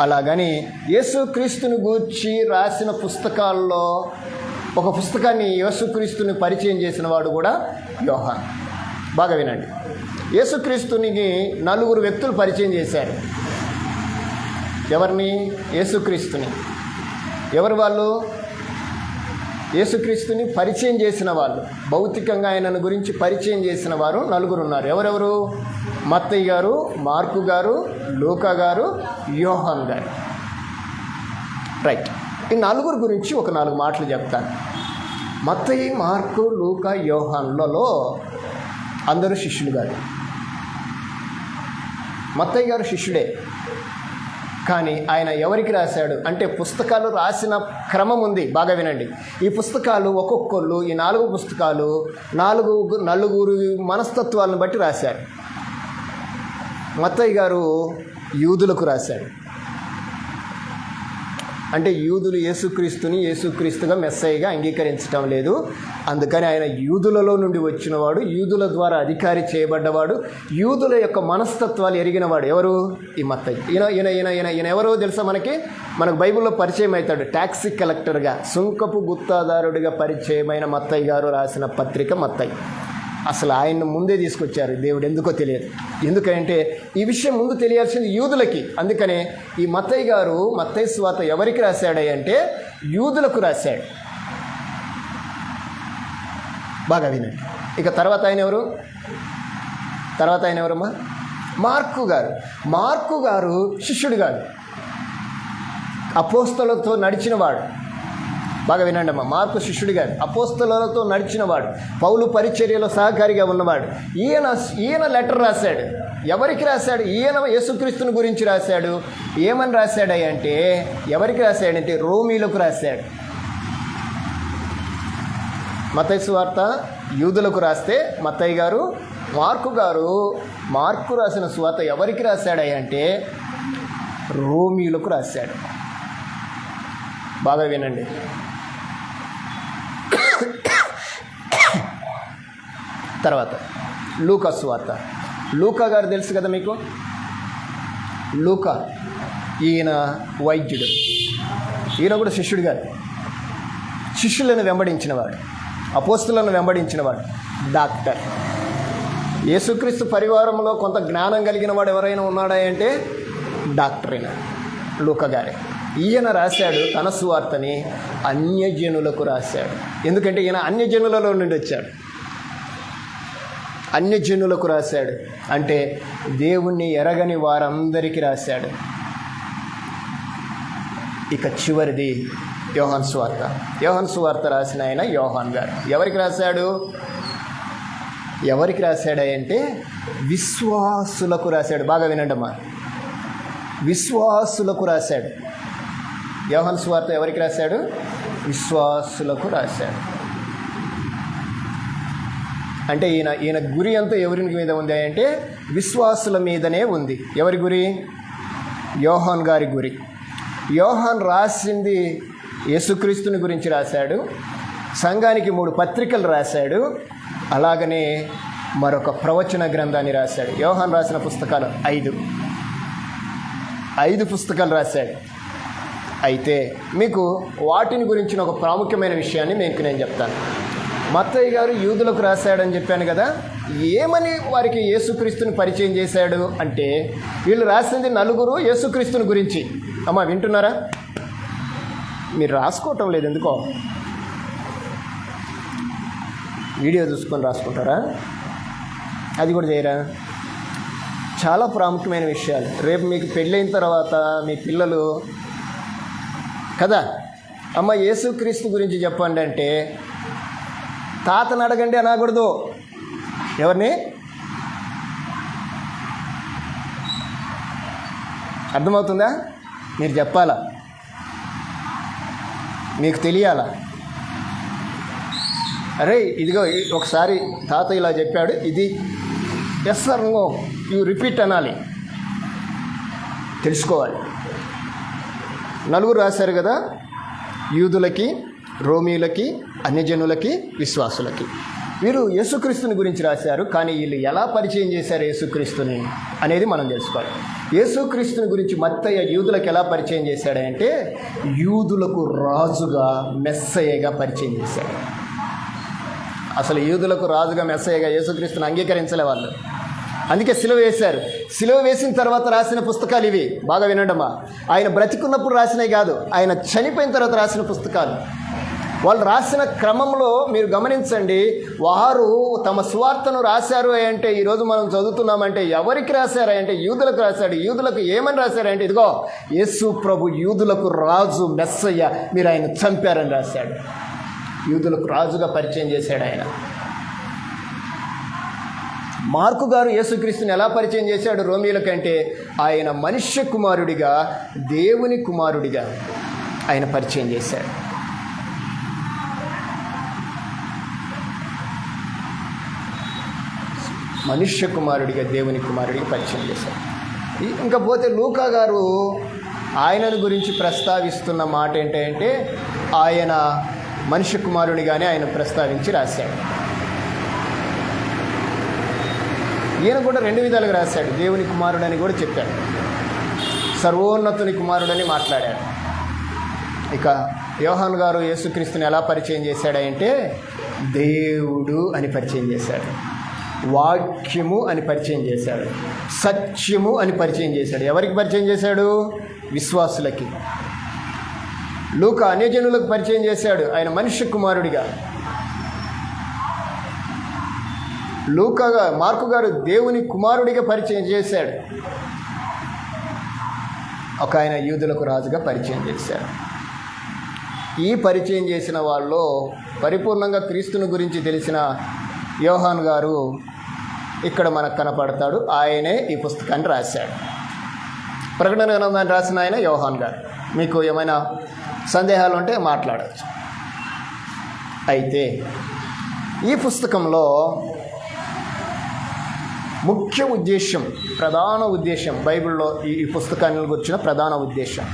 [SPEAKER 1] అలాగని యేసుక్రీస్తుని గూర్చి రాసిన పుస్తకాల్లో ఒక పుస్తకాన్ని యేసుక్రీస్తుని పరిచయం చేసిన వాడు కూడా యోహాను. బాగా వినండి. యేసుక్రీస్తునికి 4 వ్యక్తులు పరిచయం చేశారు. ఎవరిని? యేసుక్రీస్తుని. ఎవరు వాళ్ళు? యేసుక్రీస్తుని పరిచయం చేసిన వాళ్ళు, భౌతికంగా ఆయనను గురించి పరిచయం చేసిన వారు 4 ఉన్నారు. ఎవరెవరు? మత్తయి గారు, మార్కు గారు, లూకా గారు, యోహాను గారు. రైట్. ఈ 4 గురించి ఒక 4 మాటలు చెప్తాను. మత్తయి, మార్కు, లూకా, యోహానులలో అందరూ శిష్యులు కాదు. మత్తయి గారు శిష్యుడే, కానీ ఆయన ఎవరికి రాశాడు అంటే పుస్తకాలు రాసిన క్రమం ఉంది. బాగా వినండి. ఈ పుస్తకాలు ఒక్కొక్కళ్ళు, ఈ 4 పుస్తకాలు 4 మనస్తత్వాలను బట్టి రాశారు. మత్తయి గారు యూదులకు రాశాడు. అంటే యూదులు యేసుక్రీస్తుని యేసుక్రీస్తుగా మెస్సయ్యగా అంగీకరించడం లేదు. అందుకని ఆయన యూదులలో నుండి వచ్చినవాడు, యూదుల ద్వారా అధికారి చేయబడ్డవాడు, యూదుల యొక్క మనస్తత్వాలు ఎరిగినవాడు. ఎవరు? ఈ మత్తయి. ఈయన ఎవరో తెలుసా మనకు బైబిల్లో పరిచయం అవుతాడు. ట్యాక్సీ కలెక్టర్గా, సుంకపు గుత్తాదారుడిగా పరిచయమైన మత్తయి గారు రాసిన పత్రిక మత్తయి. అసలు ఆయన్ను ముందే తీసుకొచ్చారు దేవుడు, ఎందుకో తెలియదు. ఎందుకంటే ఈ విషయం ముందు తెలియాల్సింది యూదులకి. అందుకనే ఈ మత్తయి గారు మత్తయి సువార్త ఎవరికి రాశాడంటే యూదులకు రాశాడు. బాగా వినండి. ఇక తర్వాత ఆయన ఎవరమ్మా? మార్కు గారు. మార్కు గారు శిష్యుడు కాదు, అపోస్తలులతో నడిచినవాడు. బాగా వినండి అమ్మా. మార్కు శిష్యుడు కాదు, అపోస్తలులతో నడిచినవాడు, పౌలు పరిచర్యలో సహకారిగా ఉన్నవాడు. ఈయన లెటర్ రాశాడు. ఎవరికి రాశాడు? ఈయన యేసుక్రీస్తుని గురించి రాశాడు. ఏమని రాశాడంటే, ఎవరికి రాశాడంటే రోమీలకు రాశాడు. మత్తయి సువార్త యూదులకు రాస్తే మత్తయి గారు, మార్కు రాసిన సువార్త ఎవరికి రాశాడంటే రోమీయులకు రాశాడు. బాగా వినండి. తర్వాత లూకా సువార్త. లూకా గారు తెలుసు కదా మీకు. లూకా ఈయన వైద్యుడు, ఈయన కూడా శిష్యుడు గారు. శిష్యులను వెంబడించినవాడు, అపోస్తులను వెంబడించినవాడు, డాక్టర్. యేసుక్రీస్తు పరివారంలో కొంత జ్ఞానం కలిగిన వాడు ఎవరైనా ఉన్నాడా అంటే డాక్టర్ అయిన లూకా గారే. ఈయన రాశాడు తన సువార్తని అన్యజనులకు రాశాడు. ఎందుకంటే ఈయన అన్యజనులలో నుండి వచ్చాడు. అన్యజనులకు రాశాడు అంటే దేవుణ్ణి ఎరగని వారందరికీ రాశాడు. ఇక చివరిది యోహాను సువార్త. యోహాను సువార్త రాసిన ఆయన యోహాన్ గారు. ఎవరికి రాశాడంటే విశ్వాసులకు రాశాడు. బాగా వినండి అమ్మా, విశ్వాసులకు రాశాడు. యోహాను సువార్త ఎవరికి రాశాడు? విశ్వాసులకు రాశాడు. అంటే ఈయన గురి అంతా ఎవరి మీద ఉంది అంటే విశ్వాసుల మీదనే ఉంది. ఎవరి గురి? యోహాన్ గారి గురి. యోహాన్ రాసింది యేసుక్రీస్తుని గురించి రాశాడు. సంఘానికి 3 పత్రికలు రాశాడు. అలాగనే మరొక ప్రవచన గ్రంథాన్ని రాశాడు. యోహాన్ రాసిన పుస్తకాలు 5 పుస్తకాలు రాశాడు. అయితే మీకు వాటిని గురించిన ఒక ప్రాముఖ్యమైన విషయాన్ని నేను చెప్తాను. మత్తయి గారు యూదులకు రాశాడని చెప్పాను కదా. ఏమని వారికి యేసుక్రీస్తుని పరిచయం చేశాడు అంటే వీళ్ళు రాసింది 4 యేసుక్రీస్తుని గురించి. అమ్మా వింటున్నారా? మీరు రాసుకోవటం లేదు ఎందుకో? వీడియో చూసుకొని రాసుకుంటారా? అది కూడా చేయరా? చాలా ప్రాముఖ్యమైన విషయాలు. రేపు మీకు పెళ్ళైన తర్వాత మీ పిల్లలు కదా, అమ్మ యేసుక్రీస్తు గురించి చెప్పండి అంటే తాతను అడగండి అనకూడదు. ఎవరిని? అర్థమవుతుందా? మీరు చెప్పాలా, మీకు తెలియాలా. అరే ఇదిగో ఒకసారి తాత ఇలా చెప్పాడు, ఇది yes sir no you repeat అనాలి, తెలుసుకోవాలి. 4 రాశారు కదా, యూదులకి, రోమీయులకి, అన్యజనులకి, విశ్వాసులకి. వీరు యేసుక్రీస్తుని గురించి రాశారు. కానీ వీళ్ళు ఎలా పరిచయం చేశారు యేసుక్రీస్తుని అనేది మనం తెలుసుకోవాలి. యేసుక్రీస్తుని గురించి మత్తయి యూదులకు ఎలా పరిచయం చేశాడంటే యూదులకు రాజుగా, మెస్సయ్యగా పరిచయం చేశాడు. అసలు యూదులకు రాజుగా, మెస్సయ్యగా యేసుక్రీస్తుని అంగీకరించలే వాళ్ళు. అందుకే సిలువ వేశారు. సిలువ వేసిన తర్వాత రాసిన పుస్తకాలు ఇవి. బాగా వినండమ్మా. ఆయన బ్రతికున్నప్పుడు రాసినవి కాదు, ఆయన చనిపోయిన తర్వాత రాసిన పుస్తకాలు. వాళ్ళు రాసిన క్రమంలో మీరు గమనించండి. వారు తమ సువార్తను రాశారు అంటే ఈరోజు మనం చదువుతున్నామంటే ఎవరికి రాశారంటే యూదులకు రాశాడు. యూదులకు ఏమని రాశారంటే ఇదిగో యేసు ప్రభు యూదులకు రాజు, మెస్సయ్య, మీరు ఆయన చంపారని రాశాడు. యూదులకు రాజుగా పరిచయం చేశాడు ఆయన. మార్కు గారు యేసుక్రీస్తుని ఎలా పరిచయం చేశాడు రోమీయుల కంటే? ఆయన మనుష్య కుమారుడిగా, దేవుని కుమారుడిగా ఆయన పరిచయం చేశాడు. మనుష్య కుమారుడిగా, దేవుని కుమారుడిగా పరిచయం చేశాడు. ఇంకా పోతే లూకా గారు ఆయనను గురించి ప్రస్తావిస్తున్న మాట ఏంటంటే ఆయన మనుష్య కుమారుడిగానే ఆయన ప్రస్తావించి రాశాడు. ఈయన కూడా 2 విధాలుగా రాశాడు. దేవుని కుమారుడని కూడా చెప్పాడు, సర్వోన్నతుని కుమారుడని మాట్లాడాడు. ఇక యోహాను గారు యేసుక్రీస్తుని ఎలా పరిచయం చేశాడంటే దేవుడు అని పరిచయం చేశాడు, వాక్యము అని పరిచయం చేశాడు, సత్యము అని పరిచయం చేశాడు. ఎవరికి పరిచయం చేశాడు? విశ్వాసులకి. లూకా అన్యజనులకు పరిచయం చేశాడు ఆయన మనుష్య కుమారుడిగా. మార్కు గారు దేవుని కుమారుడిగా పరిచయం చేశాడు. ఒక ఆయన యూదులకు రాజుగా పరిచయం చేశాడు. ఈ పరిచయం చేసిన వాళ్ళు పరిపూర్ణంగా క్రీస్తుని గురించి తెలిసిన యోహాన్ గారు ఇక్కడ మనకు కనపడతాడు. ఆయనే ఈ పుస్తకాన్ని రాశాడు. ప్రకటన గ్రంథాన్ని రాసిన ఆయన యోహాన్ గారు. మీకు ఏమైనా సందేహాలు ఉంటే మాట్లాడవచ్చు. అయితే ఈ పుస్తకంలో ముఖ్య ఉద్దేశం, ప్రధాన ఉద్దేశం, బైబిల్లో ఈ పుస్తకాన్ని గురించిన ప్రధాన ఉద్దేశం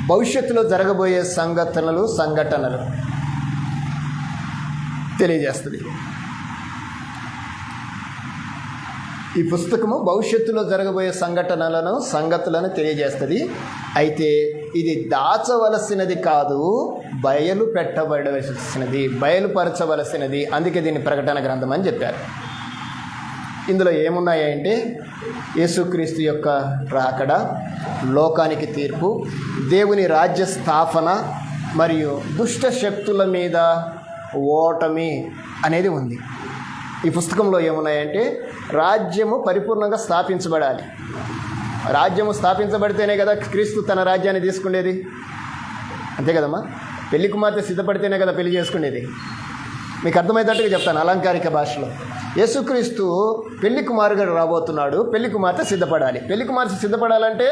[SPEAKER 1] భవిష్యత్తులో జరగబోయే సంఘటనలు తెలియజేస్తుంది. ఈ పుస్తకము భవిష్యత్తులో జరగబోయే సంగతులను తెలియజేస్తుంది. అయితే ఇది దాచవలసినది కాదు, బయలుపరచవలసినది. అందుకే దీన్ని ప్రకటన గ్రంథం అని చెప్పారు. ఇందులో ఏమున్నాయంటే యేసుక్రీస్తు యొక్క రాకడ, లోకానికి తీర్పు, దేవుని రాజ్య స్థాపన మరియు దుష్ట శక్తుల మీద ఓటమి అనేది ఉంది. ఈ పుస్తకంలో ఏమున్నాయంటే రాజ్యము పరిపూర్ణంగా స్థాపించబడాలి. రాజ్యము స్థాపించబడితేనే కదా క్రీస్తు తన రాజ్యాన్ని తీసుకునేది. అంతే కదమ్మా. పెళ్లి కుమార్తె సిద్ధపడితేనే కదా పెళ్లి చేసుకునేది. మీకు అర్థమయ్యేటట్టుగా చెప్తాను అలంకారిక భాషలో. యేసుక్రీస్తు పెళ్లి కుమారుగా రాబోతున్నాడు. పెళ్లి కుమార్తె సిద్ధపడాలి. పెళ్లి కుమార్తె సిద్ధపడాలంటే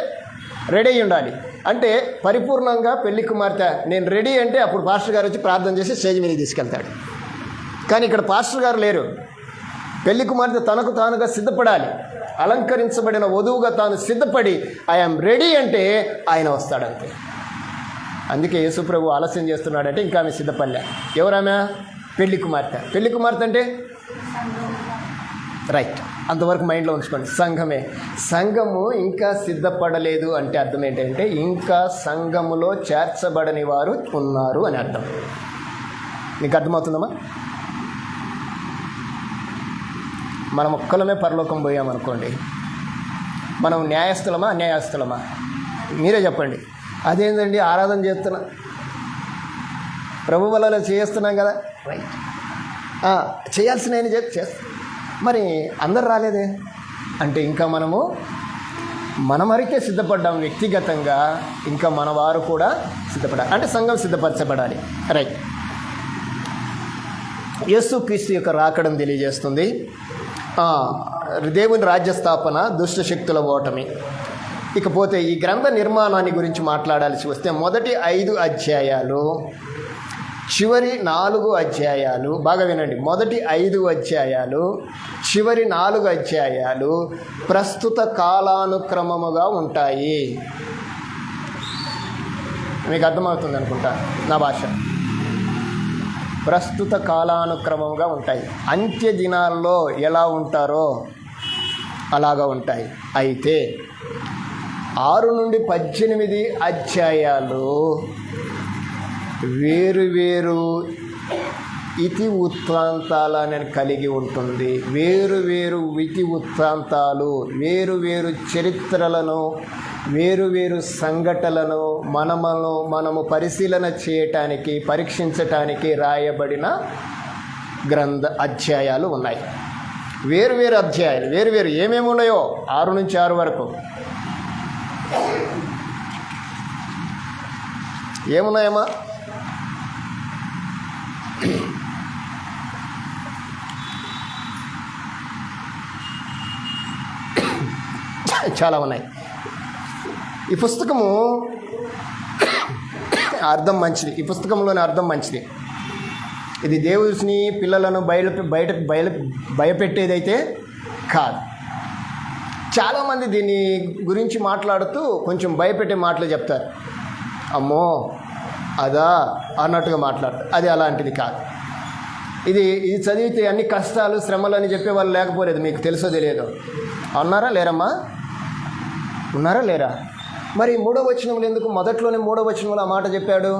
[SPEAKER 1] రెడీ అయి ఉండాలి. అంటే పరిపూర్ణంగా పెళ్లి కుమార్తె నేను రెడీ అంటే అప్పుడు పాస్టర్ గారు వచ్చి ప్రార్థన చేసి స్టేజ్ మీదకి తీసుకెళ్తాడు. కానీ ఇక్కడ పాస్టర్ గారు లేరు. పెళ్లి కుమార్తె తనకు తానుగా సిద్ధపడాలి. అలంకరించబడిన వధువుగా తాను సిద్ధపడి ఐఎమ్ రెడీ అంటే ఆయన వస్తాడంతే. అందుకే యేసుప్రభు ఆలస్యం చేస్తున్నాడంటే ఇంకా ఆమె సిద్ధపడలే. ఎవరామె? పెళ్లి కుమార్తె. పెళ్లి కుమార్తె అంటే రైట్, అంతవరకు మైండ్లో ఉంచుకోండి. సంఘము ఇంకా సిద్ధపడలేదు అంటే అర్థం ఏంటంటే ఇంకా సంఘములో చేర్చబడని వారు ఉన్నారు అని అర్థం. మీకు అర్థమవుతుందమ్మా? మనం ఒక్కలమే పరలోకం పోయామనుకోండి, మనం న్యాయస్థలమా అన్యాయస్థలమా? మీరే చెప్పండి. అదేంటండి ఆరాధన చేస్తున్నా, ప్రభు వల్ల చేస్తున్నాం కదా, రైట్, చేయాల్సిన చేస్తాం, మరి అందరు రాలేదే అంటే ఇంకా మన వరకే సిద్ధపడ్డాం వ్యక్తిగతంగా, ఇంకా మన వారు కూడా సిద్ధపడాలి. అంటే సంఘం సిద్ధపరచబడాలి. రైట్. యేసుక్రీస్తు యొక్క రాకడం తెలియజేస్తుంది. దేవుని రాజ్యస్థాపన, దుష్ట శక్తుల ఓటమి. ఇకపోతే ఈ గ్రంథ నిర్మాణాన్ని గురించి మాట్లాడాల్సి వస్తే మొదటి 5 అధ్యాయాలు, చివరి 4 అధ్యాయాలు, బాగా వినండి, మొదటి 5 అధ్యాయాలు, చివరి 4 అధ్యాయాలు ప్రస్తుత కాలానుక్రమముగా ఉంటాయి. మీకు అర్థమవుతుంది అనుకుంటా నా భాష. ప్రస్తుత కాలానుక్రమంగా ఉంటాయి. అంత్య దినాల్లో ఎలా ఉంటారో అలాగా ఉంటాయి. అయితే 6 నుండి 18 అధ్యాయాలు వేరు ఇతి వృత్తాంతాలను కలిగి ఉంటుంది. వేరు ఇతి వృత్తాంతాలు, వేరు చరిత్రలను, వేరు సంఘటనలను మనము పరిశీలన చేయటానికి, పరీక్షించటానికి రాయబడిన అధ్యాయాలు ఉన్నాయి. వేరు అధ్యాయాలు, వేరు ఏమేమి ఉన్నాయో 6 నుంచి 6 వరకు ఏమున్నాయమ్మా? చాలా ఉన్నాయి. ఈ పుస్తకము అర్థం మంచిది. ఈ పుస్తకంలోని అర్థం మంచిది. ఇది దేవుని పిల్లలను భయపెట్టేదైతే కాదు. చాలామంది దీని గురించి మాట్లాడుతూ కొంచెం భయపెట్టే మాటలు చెప్తారు. అమ్మో అదా అన్నట్టుగా మాట్లాడతారు. అది అలాంటిది కాదు. ఇది చదివితే అన్ని కష్టాలు, శ్రమలు అని చెప్పేవాళ్ళు లేకపోలేదు. మీకు తెలుసో తెలియదు. అన్నారా లేరమ్మా? ఉన్నారా లేరా? మరి 3వ వచనంలో ఎందుకు మొదట్లోనే 3వ వచనంలో ఆ మాట చెప్పాడు?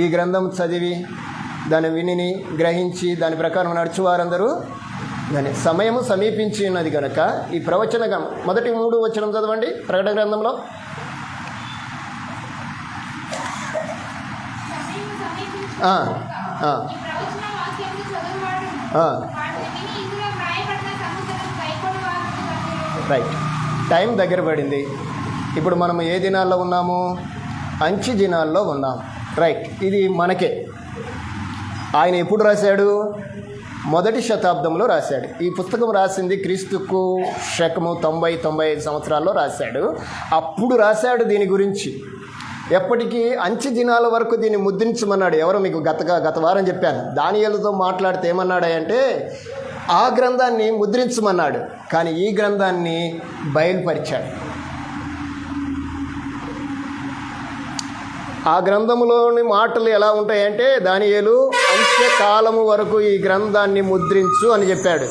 [SPEAKER 1] ఈ గ్రంథం చదివి దాన్ని విని గ్రహించి దాని ప్రకారం నడుచువారందరూ దాని సమయము సమీపించి ఉన్నది కనుక ఈ ప్రవచన మొదటి 3వ వచనం చదవండి ప్రకటన గ్రంథంలో. రైట్. టైం దగ్గర పడింది. ఇప్పుడు మనం ఏ దినాల్లో ఉన్నాము? అంచె దినాల్లో ఉన్నాం. రైట్. ఇది మనకే. ఆయన ఎప్పుడు రాశాడు? 1వ శతాబ్దంలో రాశాడు. ఈ పుస్తకం రాసింది క్రీస్తుకు శకము 90-95 సంవత్సరాల్లో రాశాడు. అప్పుడు రాశాడు దీని గురించి. ఎప్పటికీ అంచె దినాల వరకు దీన్ని ముద్రించమన్నాడు. ఎవరో మీకు గత వారం చెప్పాను. దానియేలుతో మాట్లాడితే ఏమన్నాడంటే ఆ గ్రంథాన్ని ముద్రించమన్నాడు, కానీ ఈ గ్రంథాన్ని బయలుపరిచాడు. ఆ గ్రంథములోని మాటలు ఎలా ఉంటాయంటే దానియేలు అంత్యకాలము వరకు ఈ గ్రంథాన్ని ముద్రించు అని చెప్పాడు.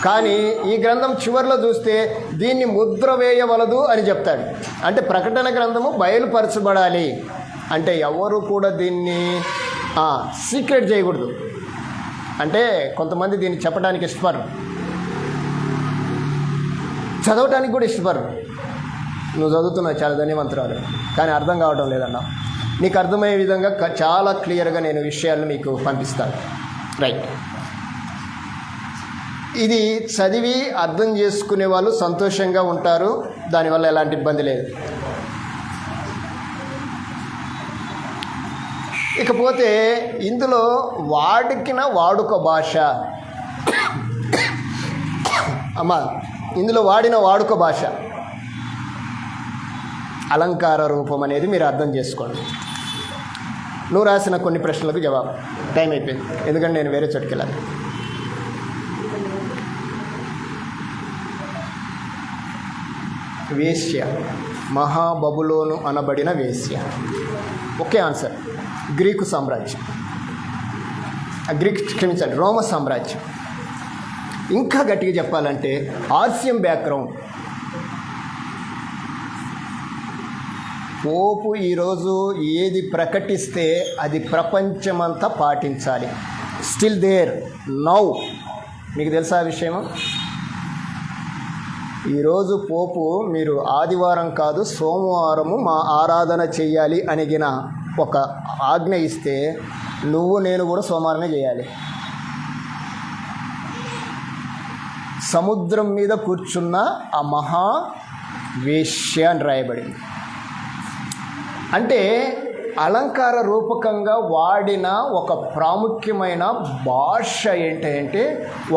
[SPEAKER 1] కానీ ఈ గ్రంథం చివరిలో చూస్తే దీన్ని ముద్ర వేయవలదు అని చెప్తాడు. అంటే ప్రకటన గ్రంథము బయలుపరచబడాలి అంటే ఎవరు కూడా దీన్ని సీక్రెట్ చేయకూడదు. అంటే కొంతమంది దీన్ని చెప్పడానికి ఇష్టపడరు, చదవటానికి కూడా ఇష్టపడరు. నువ్వు చదువుతున్నావు, చాలా ధన్యవంతురాలు, కానీ అర్థం కావడం లేదన్నా. నీకు అర్థమయ్యే విధంగా చాలా క్లియర్గా నేను విషయాలను మీకు పంపిస్తాను. రైట్, ఇది చదివి అర్థం చేసుకునే వాళ్ళు సంతోషంగా ఉంటారు, దానివల్ల ఎలాంటి ఇబ్బంది లేదు. ఇకపోతే ఇందులో వాడుక భాష ఇందులో వాడిన వాడుక భాష, అలంకార రూపం అనేది మీరు అర్థం చేసుకోండి. నువ్వు రాసిన కొన్ని ప్రశ్నలకు జవాబు. టైం అయిపోయింది, ఎందుకంటే నేను వేరే చోటుకి వెళ్ళాలి. వేశ్య, మహాబబులోను అనబడిన వేశ్య. ఒకే ఆన్సర్. గ్రీకు సామ్రాజ్యం, క్షమించండి, రోమ సామ్రాజ్యం. ఇంకా గట్టిగా చెప్పాలంటే ఆర్సియం బ్యాక్గ్రౌండ్. పోపు ఈరోజు ఏది ప్రకటిస్తే అది ప్రపంచమంతా పాటించాలి. Still there now. మీకు తెలుసా ఆ విషయము? ఈరోజు పోపు మీరు ఆదివారం కాదు సోమవారము మా ఆరాధన చెయ్యాలి అనిగిన ఒక ఆజ్ఞ ఇస్తే నువ్వు నేను కూడా సోమవారమే చేయాలి. సముద్రం మీద కూర్చున్న ఆ మహా వేశ్య అని రాయబడింది. అంటే అలంకార రూపకంగా వాడిన ఒక ప్రాముఖ్యమైన భాష ఏంటంటే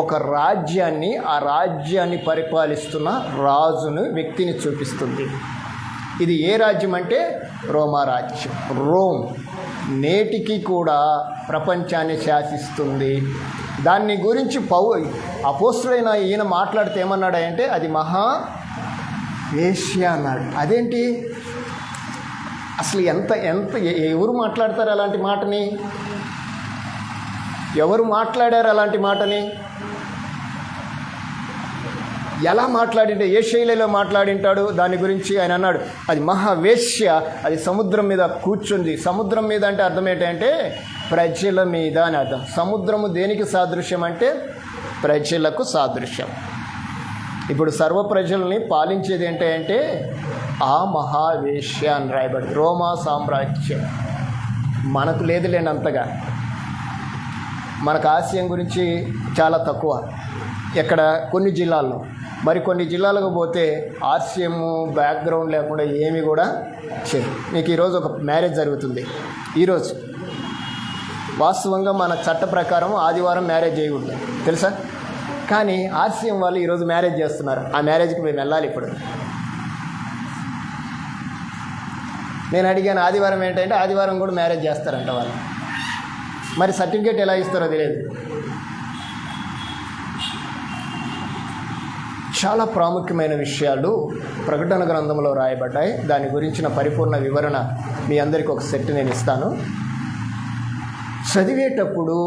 [SPEAKER 1] ఒక రాజ్యాన్ని, ఆ రాజ్యాన్ని పరిపాలిస్తున్న రాజును, వ్యక్తిని చూపిస్తుంది. ఇది ఏ రాజ్యం అంటే రోమా రాజ్యం. రోమ్ నేటికి కూడా ప్రపంచాన్ని శాసిస్తుంది. దాన్ని గురించి అపోస్తుడైన ఈయన మాట్లాడితే ఏమన్నాడంటే అది మహా వేశ్య అన్నాడు. అదేంటి అసలు? ఎవరు మాట్లాడతారు అలాంటి మాటని? ఎవరు మాట్లాడారు అలాంటి మాటని? ఎలా మాట్లాడింటే, ఏ శైలిలో మాట్లాడింటాడు దాని గురించి ఆయన అన్నాడు అది మహావేశ్య, అది సముద్రం మీద కూర్చుంది. సముద్రం మీద అంటే అర్థం ఏంటంటే ప్రజల మీద అని అర్థం. సముద్రము దేనికి సాదృశ్యం అంటే ప్రజలకు సాదృశ్యం. ఇప్పుడు సర్వ ప్రజల్ని పాలించేది ఏంటంటే ఆ మహావేశ్య అని రాయబడి రోమా సామ్రాజ్యం. మనకు లేదులేండి అంతగా. మనకు ఆసియం గురించి చాలా తక్కువ. ఎక్కడ కొన్ని జిల్లాల్లో, మరికొన్ని జిల్లాలకు పోతే ఆర్సిఎం బ్యాక్గ్రౌండ్ లేకుండా ఏమి కూడా చేయరు. మీకు ఈరోజు ఒక మ్యారేజ్ జరుగుతుంది. ఈరోజు వాస్తవంగా మన చట్ట ప్రకారం ఆదివారం మ్యారేజ్ చేయకూడదు తెలుసా? కానీ ఆర్సిఎం వాళ్ళు ఈరోజు మ్యారేజ్ చేస్తున్నారు. ఆ మ్యారేజ్కి మేము వెళ్ళాలి. ఇప్పుడు నేను అడిగాను ఆదివారం ఏంటంటే ఆదివారం కూడా మ్యారేజ్ చేస్తారంట వాళ్ళు. మరి సర్టిఫికేట్ ఎలా ఇస్తారో తెలియదు. చాలా ప్రాముఖ్యమైన విషయాలు ప్రకటన గ్రంథంలో రాయబడ్డాయి. దాని గురించిన పరిపూర్ణ వివరణ మీ అందరికీ ఒక సెట్ నేను ఇస్తాను. చదివేటప్పుడు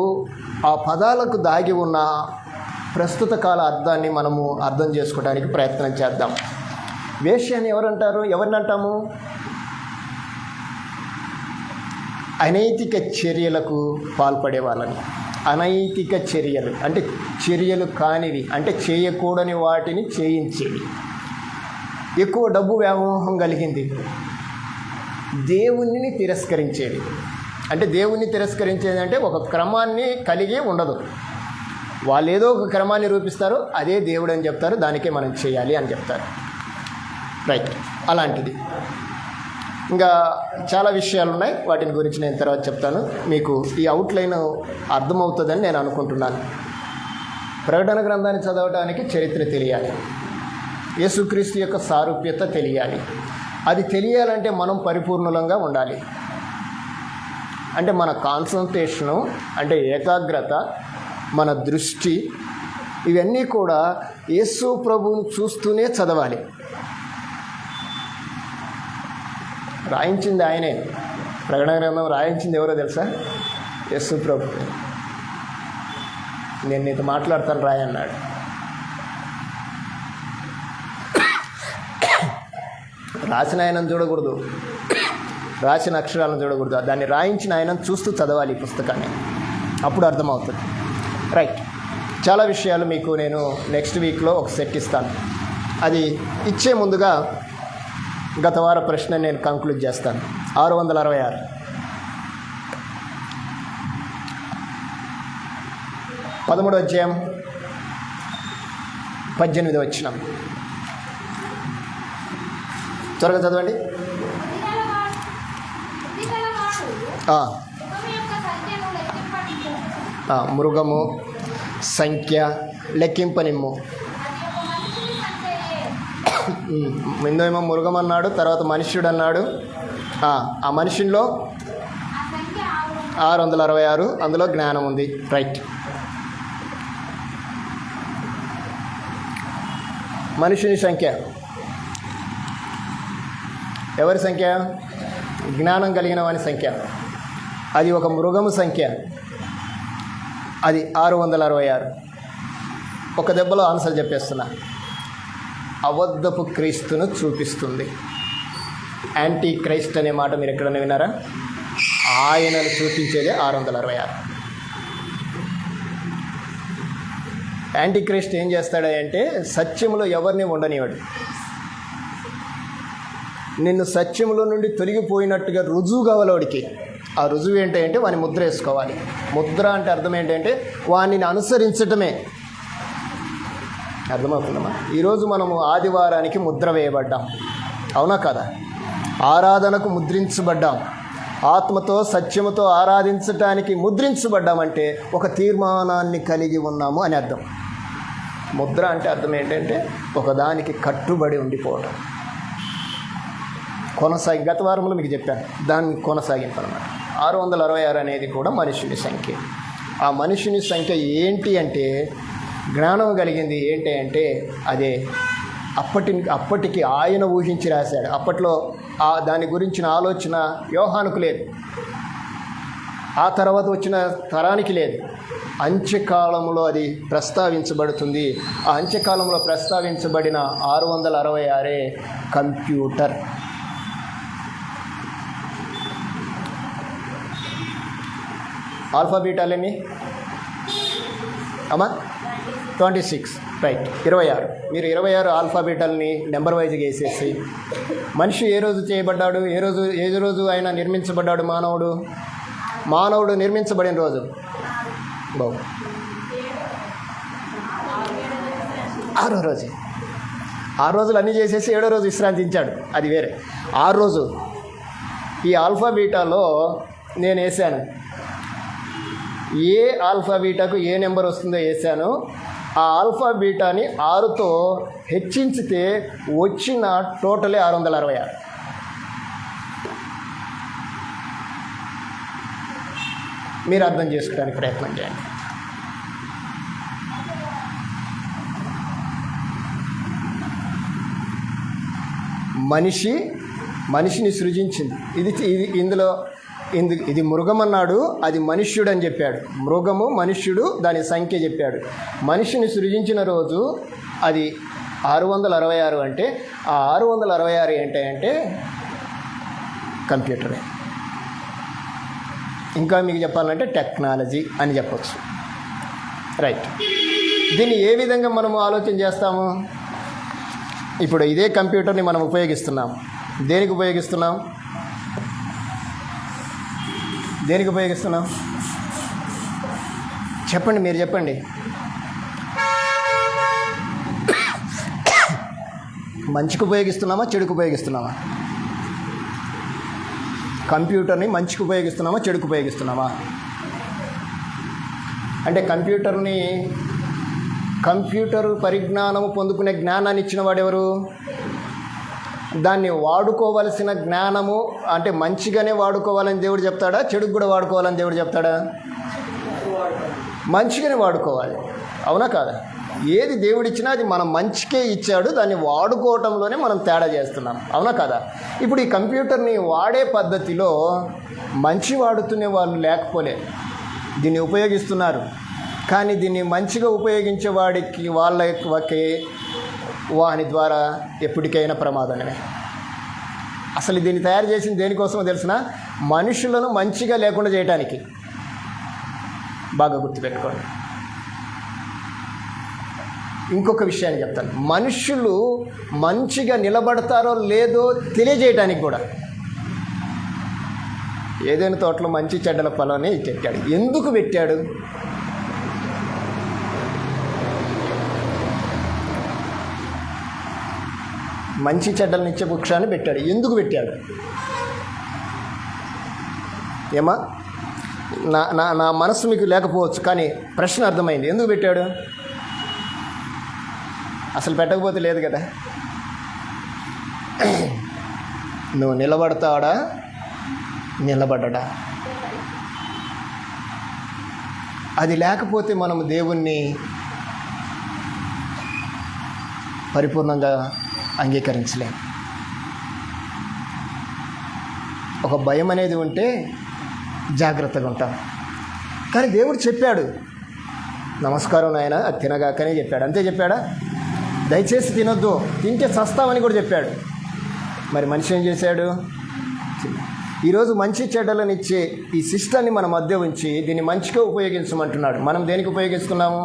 [SPEAKER 1] ఆ పదాలకు దాగి ఉన్న ప్రస్తుత కాల అర్థాన్ని మనము అర్థం చేసుకోవడానికి ప్రయత్నం చేద్దాం. వేశ్య అని ఎవరంటారు? ఎవరిని అంటాము? అనైతిక చర్యలకు పాల్పడే వాళ్ళని. అనైతిక చర్యలు అంటే చర్యలు కానివి, అంటే చేయకూడని వాటిని చేయించేవి. ఎక్కువ డబ్బు వ్యామోహం కలిగింది. దేవుణ్ణి తిరస్కరించేది. అంటే దేవుణ్ణి తిరస్కరించేది అంటే ఒక క్రమాన్ని కలిగి ఉండదు. వాళ్ళు ఏదో ఒక క్రమాన్ని రూపిస్తారు, అదే దేవుడు అని చెప్తారు, దానికే మనం చేయాలి అని చెప్తారు. రైట్, అలాంటిది. ఇంకా చాలా విషయాలు ఉన్నాయి, వాటిని గురించి నేను తర్వాత చెప్తాను. మీకు ఈ అవుట్లైన్ అర్థమవుతుందని నేను అనుకుంటున్నాను. ప్రకటన గ్రంథాన్ని చదవడానికి చరిత్ర తెలియాలి, యేసుక్రీస్తు యొక్క సారూప్యత తెలియాలి, అది తెలియాలంటే మనం పరిపూర్ణంగా ఉండాలి. అంటే మన కాన్సంట్రేషను, అంటే ఏకాగ్రత, మన దృష్టి, ఇవన్నీ కూడా యేసు ప్రభువుని చూస్తూనే చదవాలి. రాయించింది ఆయనే. ప్రకటన గ్రంథం రాయించింది ఎవరో తెలుసా? యేసు ప్రభు. నేను నీతో మాట్లాడతాను రాయన్నాడు. రాసిన ఆయనను చూడకూడదు, రాసిన అక్షరాలను చూడకూడదు, దాన్ని రాయించిన ఆయనను చూస్తూ చదవాలి ఈ పుస్తకాన్ని. అప్పుడు అర్థమవుతుంది. రైట్. చాలా విషయాలు మీకు నేను నెక్స్ట్ వీక్లో ఒక సెట్ ఇస్తాను. అది ఇచ్చే ముందుగా గత వార ప్రశ్న నేను కంక్లూడ్ చేస్తాను. 666 13వ అధ్యాయం 18వ వచనం త్వరగా చదవండి. మృగము సంఖ్య లెక్కింపనిమ్ము. ముందేమో మృగం అన్నాడు, తర్వాత మనుష్యుడు అన్నాడు. ఆ మనుషుల్లో 666, అందులో జ్ఞానం ఉంది. రైట్. మనుషుని సంఖ్య ఎవరి సంఖ్య? జ్ఞానం కలిగిన వాని సంఖ్య. అది ఒక మృగము సంఖ్య, అది 666. ఒక దెబ్బలో ఆన్సర్ చెప్పేస్తున్నా. అబద్ధపు క్రీస్తును చూపిస్తుంది. యాంటీ క్రైస్ట్ అనే మాట మీరు ఎక్కడైనా విన్నారా? ఆయనను చూపించేదే 666. యాంటీ క్రైస్ట్ ఏం చేస్తాడంటే సత్యములో ఎవరిని ఉండనివాడు. నిన్ను సత్యములో నుండి తొలగిపోయినట్టుగా రుజువు కావాలి వాడికి. ఆ రుజువు ఏంటంటే వాని ముద్ర వేసుకోవాలి. ముద్ర అంటే అర్థం ఏంటంటే వానిని అనుసరించటమే. అర్థమవుతుందమ్మా? ఈరోజు మనము ఆదివారానికి ముద్ర వేయబడ్డాం, అవునా కదా? ఆరాధనకు ముద్రించబడ్డాం. ఆత్మతో సత్యముతో ఆరాధించటానికి ముద్రించబడ్డామంటే ఒక తీర్మానాన్ని కలిగి ఉన్నాము అని అర్థం. ముద్ర అంటే అర్థం ఏంటంటే ఒకదానికి కట్టుబడి ఉండిపోవటం. గత వారంలో మీకు చెప్పాను, దాన్ని కొనసాగింపు అన్నమాట. 666 అనేది కూడా మనుషుని సంఖ్య. ఆ మనుషుని సంఖ్య ఏంటి అంటే జ్ఞానం కలిగింది. ఏంటి అంటే అదే అప్పటికి ఆయన ఊహించి రాశాడు. అప్పట్లో దాని గురించిన ఆలోచన యోహానుకు లేదు, ఆ తర్వాత వచ్చిన తరానికి లేదు. అంత్యకాలంలో అది ప్రస్తావించబడుతుంది. ఆ అంత్యకాలంలో ప్రస్తావించబడిన 666 కంప్యూటర్. ఆల్ఫా బీటాలేమి అమ్మా? 26. రైట్. 26. మీరు 26 ఆల్ఫా బీటాలని నెంబర్ వైజ్గా వేసేసి మనిషి ఏ రోజు చేయబడ్డాడు, ఏ రోజు ఆయన నిర్మించబడ్డాడు? మానవుడు నిర్మించబడిన రోజు బాబు 6వ రోజు. 6 రోజులు అన్నీ చేసేసి 7వ రోజు విశ్రాంతించాడు, అది వేరే. 6 రోజు ఈ ఆల్ఫా బీటాలో నేను వేసాను. ఏ ఆల్ఫా బీటాకు ఏ నెంబర్ వస్తుందో వేసాను. ఆ ఆల్ఫా బీటాని 6తో హెచ్చించితే వచ్చిన టోటలే 666. మీరు అర్థం చేసుకోవడానికి ప్రయత్నం చేయండి. మనిషిని సృజించింది. ఇది మృగం అన్నాడు, అది మనుష్యుడు అని చెప్పాడు. మృగము మనుష్యుడు, దాని సంఖ్య చెప్పాడు. మనిషిని సృజించిన రోజు అది 666. అంటే ఆ 666 ఏంటంటే కంప్యూటరే. ఇంకా మీకు చెప్పాలంటే టెక్నాలజీ అని చెప్పచ్చు. రైట్. దీన్ని ఏ విధంగా మనము ఆలోచన చేస్తాము? ఇప్పుడు ఇదే కంప్యూటర్ని మనం ఉపయోగిస్తున్నాం. దేనికి ఉపయోగిస్తున్నాం? చెప్పండి, మీరు చెప్పండి. మంచికి ఉపయోగిస్తున్నామా, చెడుకు ఉపయోగిస్తున్నామా? కంప్యూటర్ని మంచికి ఉపయోగిస్తున్నామా, చెడుకు ఉపయోగిస్తున్నామా? అంటే కంప్యూటర్ పరిజ్ఞానము పొందుకునే జ్ఞానాన్ని ఇచ్చిన వాడెవరు? దాన్ని వాడుకోవలసిన జ్ఞానము అంటే మంచిగానే వాడుకోవాలని దేవుడు చెప్తాడా, చెడుకు కూడా వాడుకోవాలని దేవుడు చెప్తాడా? మంచిగానే వాడుకోవాలి, అవునా కాదా? ఏది దేవుడిచ్చినా అది మనం మంచికే ఇచ్చాడు, దాన్ని వాడుకోవటంలోనే మనం తేడా చేస్తున్నాం, అవునా కదా? ఇప్పుడు ఈ కంప్యూటర్ని వాడే పద్ధతిలో మంచి వాడుతునే వాళ్ళు లేకపోలేదు, దీన్ని ఉపయోగిస్తున్నారు. కానీ దీన్ని మంచిగా ఉపయోగించే వాళ్ళకి వాని ద్వారా ఎప్పటికైనా ప్రమాదమే. అసలు దీన్ని తయారు చేసింది దేనికోసమో తెలిసిన, మనుషులను మంచిగా లేకుండా చేయటానికి. బాగా గుర్తుపెట్టుకోండి. ఇంకొక విషయాన్ని చెప్తాను, మనుషులు మంచిగా నిలబడతారో లేదో తెలియజేయటానికి కూడా. ఏదైనా తోటలో మంచి చెడ్డల ఫలాన్ని పెట్టాడు. ఎందుకు పెట్టాడు? మంచి చెడ్డల నిత్య వృక్షాన్ని పెట్టాడు. ఎందుకు పెట్టాడు? ఏమా, నా మనసు మీకు లేకపోవచ్చు, కానీ ప్రశ్న అర్థమైంది. ఎందుకు పెట్టాడు? అసలు పెట్టకపోతే లేదు కదా. నువ్వు నిలబడతాడా, నిలబడ్డా? అది లేకపోతే మనము దేవుణ్ణి పరిపూర్ణంగా అంగీకరించలేం. ఒక భయం అనేది ఉంటే జాగ్రత్తగా ఉంటాం. కానీ దేవుడు చెప్పాడు, నమస్కారం నాయన అది తినగాకనే చెప్పాడు. అంతే చెప్పాడా? దయచేసి తినొద్దు, తింటే చస్తామని కూడా చెప్పాడు. మరి మనిషి ఏం చేశాడు? ఈరోజు మంచి చెడ్డలను ఇచ్చే ఈ సిస్టాన్ని మన మధ్య ఉంచి దీన్ని మంచిగా ఉపయోగించమంటున్నాడు. మనం దేనికి ఉపయోగిస్తున్నాము?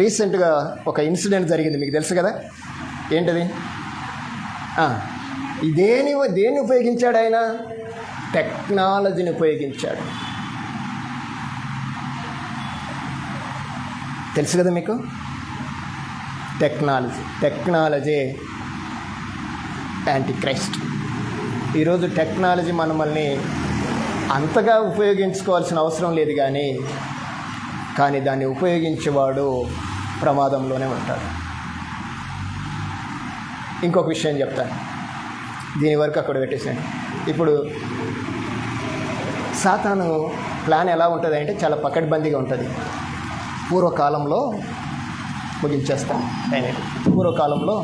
[SPEAKER 1] రీసెంట్గా ఒక ఇన్సిడెంట్ జరిగింది, మీకు తెలుసు కదా. ఏంటది? దేన్ని ఉపయోగించాడు ఆయన? టెక్నాలజీని ఉపయోగించాడు. తెలుసు కదా మీకు. Technology anti Christ. ఈరోజు టెక్నాలజీ మనల్ని అంతగా ఉపయోగించుకోవాల్సిన అవసరం లేదు, కానీ దాన్ని ఉపయోగించేవాడు ప్రమాదంలోనే ఉంటాడు. ఇంకొక విషయం చెప్తాను, దీని వరకు అక్కడ పెట్టేసాను. ఇప్పుడు సాతాను ప్లాన్ ఎలా ఉంటుంది అంటే చాలా పకడ్బందీగా ఉంటుంది. పూర్వకాలంలో ముగించేస్తాను. పూర్వకాలంలో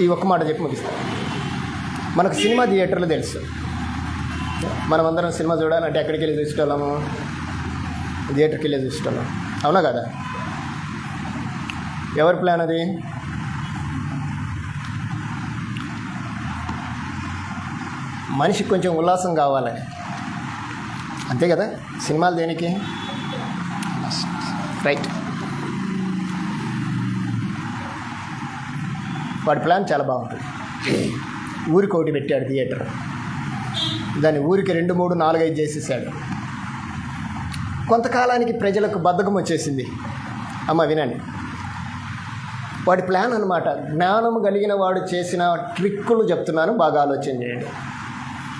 [SPEAKER 1] ఈ ఒక్క మాట చెప్పి ముగిస్తాను. మనకు సినిమా థియేటర్లు తెలుసు. మనమందరం సినిమా చూడాలంటే ఎక్కడికి వెళ్ళి చూసేటోళ్ళము? థియేటర్కి వెళ్ళి చూసేటోళ్ళం, అవునా కదా? ఎవరి ప్లాన్ అది? మనిషికి కొంచెం ఉల్లాసం కావాలని, అంతే కదా. సినిమాలు దేనికి? రైట్. వాడి ప్లాన్ చాలా బాగుంటుంది. ఊరికి ఒకటి పెట్టాడు థియేటర్, దాన్ని ఊరికి 2, 3, 4, 5 చేసేసాడు. కొంతకాలానికి ప్రజలకు బద్ధకం వచ్చేసింది. అమ్మ వినండి, వాడి ప్లాన్ అన్నమాట. జ్ఞానం కలిగిన వాడు చేసిన ట్రిక్కులు చెప్తున్నాను, బాగా ఆలోచన చేయండి.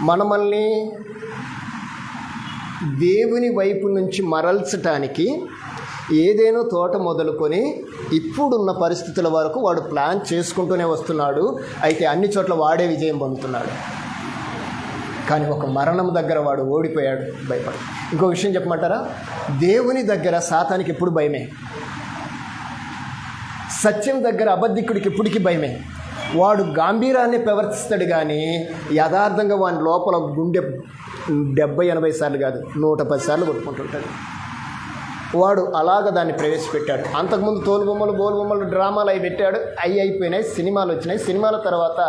[SPEAKER 1] మనల్ని దేవుని వైపు నుంచి మరల్చటానికి ఏదేనో తోట మొదలుకొని ఇప్పుడున్న పరిస్థితుల వరకు వాడు ప్లాన్ చేసుకుంటూనే వస్తున్నాడు. అయితే అన్ని చోట్ల వాడే విజయం పొందుతున్నాడు. కానీ ఒక మరణం దగ్గర వాడు ఓడిపోయాడు, భయపడి. ఇంకో విషయం చెప్పమంటారా? దేవుని దగ్గర సాతానికి ఎప్పుడు భయమే, సత్యం దగ్గర అబద్ధికుడికి ఎప్పటికీ భయమే. వాడు గాంభీరాన్ని ప్రవర్తిస్తాడు, కానీ యథార్థంగా వాని లోపల గుండె 70-80 సార్లు కాదు 110 సార్లు కొట్టుకుంటుంటాడు. వాడు అలాగ దాన్ని ప్రవేశపెట్టాడు. అంతకుముందు తోలుబొమ్మలు, బోలుబొమ్మలు, డ్రామాలు అవి పెట్టాడు. అయిపోయినాయి, సినిమాలు వచ్చినాయి. సినిమాల తర్వాత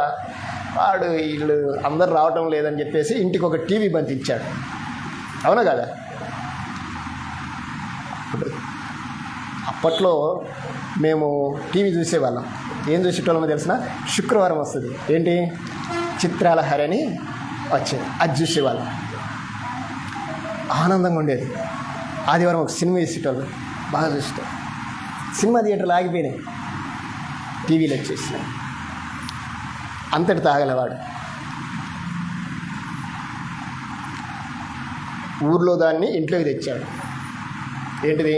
[SPEAKER 1] వాడు వీళ్ళు అందరు రావటం లేదని చెప్పేసి ఇంటికి ఒక టీవీ బంతించాడు, అవునా కదా? అప్పట్లో మేము టీవీ చూసేవాళ్ళం. ఏం చూసేటోళ్ళమో తెలిసిన? శుక్రవారం వస్తుంది, ఏంటి, చిత్రాల హరి అని వచ్చేది, అది చూసేవాళ్ళం. ఆనందంగా ఉండేది. ఆదివారం ఒక సినిమా వేసేటోళ్ళు, బాగా చూసేటోళ్ళు. సినిమా థియేటర్లు ఆగిపోయినాయి, టీవీలు వచ్చేసినాయి. అంతటి తాగలవాడు. ఊర్లో దాన్ని ఇంట్లోకి తెచ్చాడు. ఏంటిది?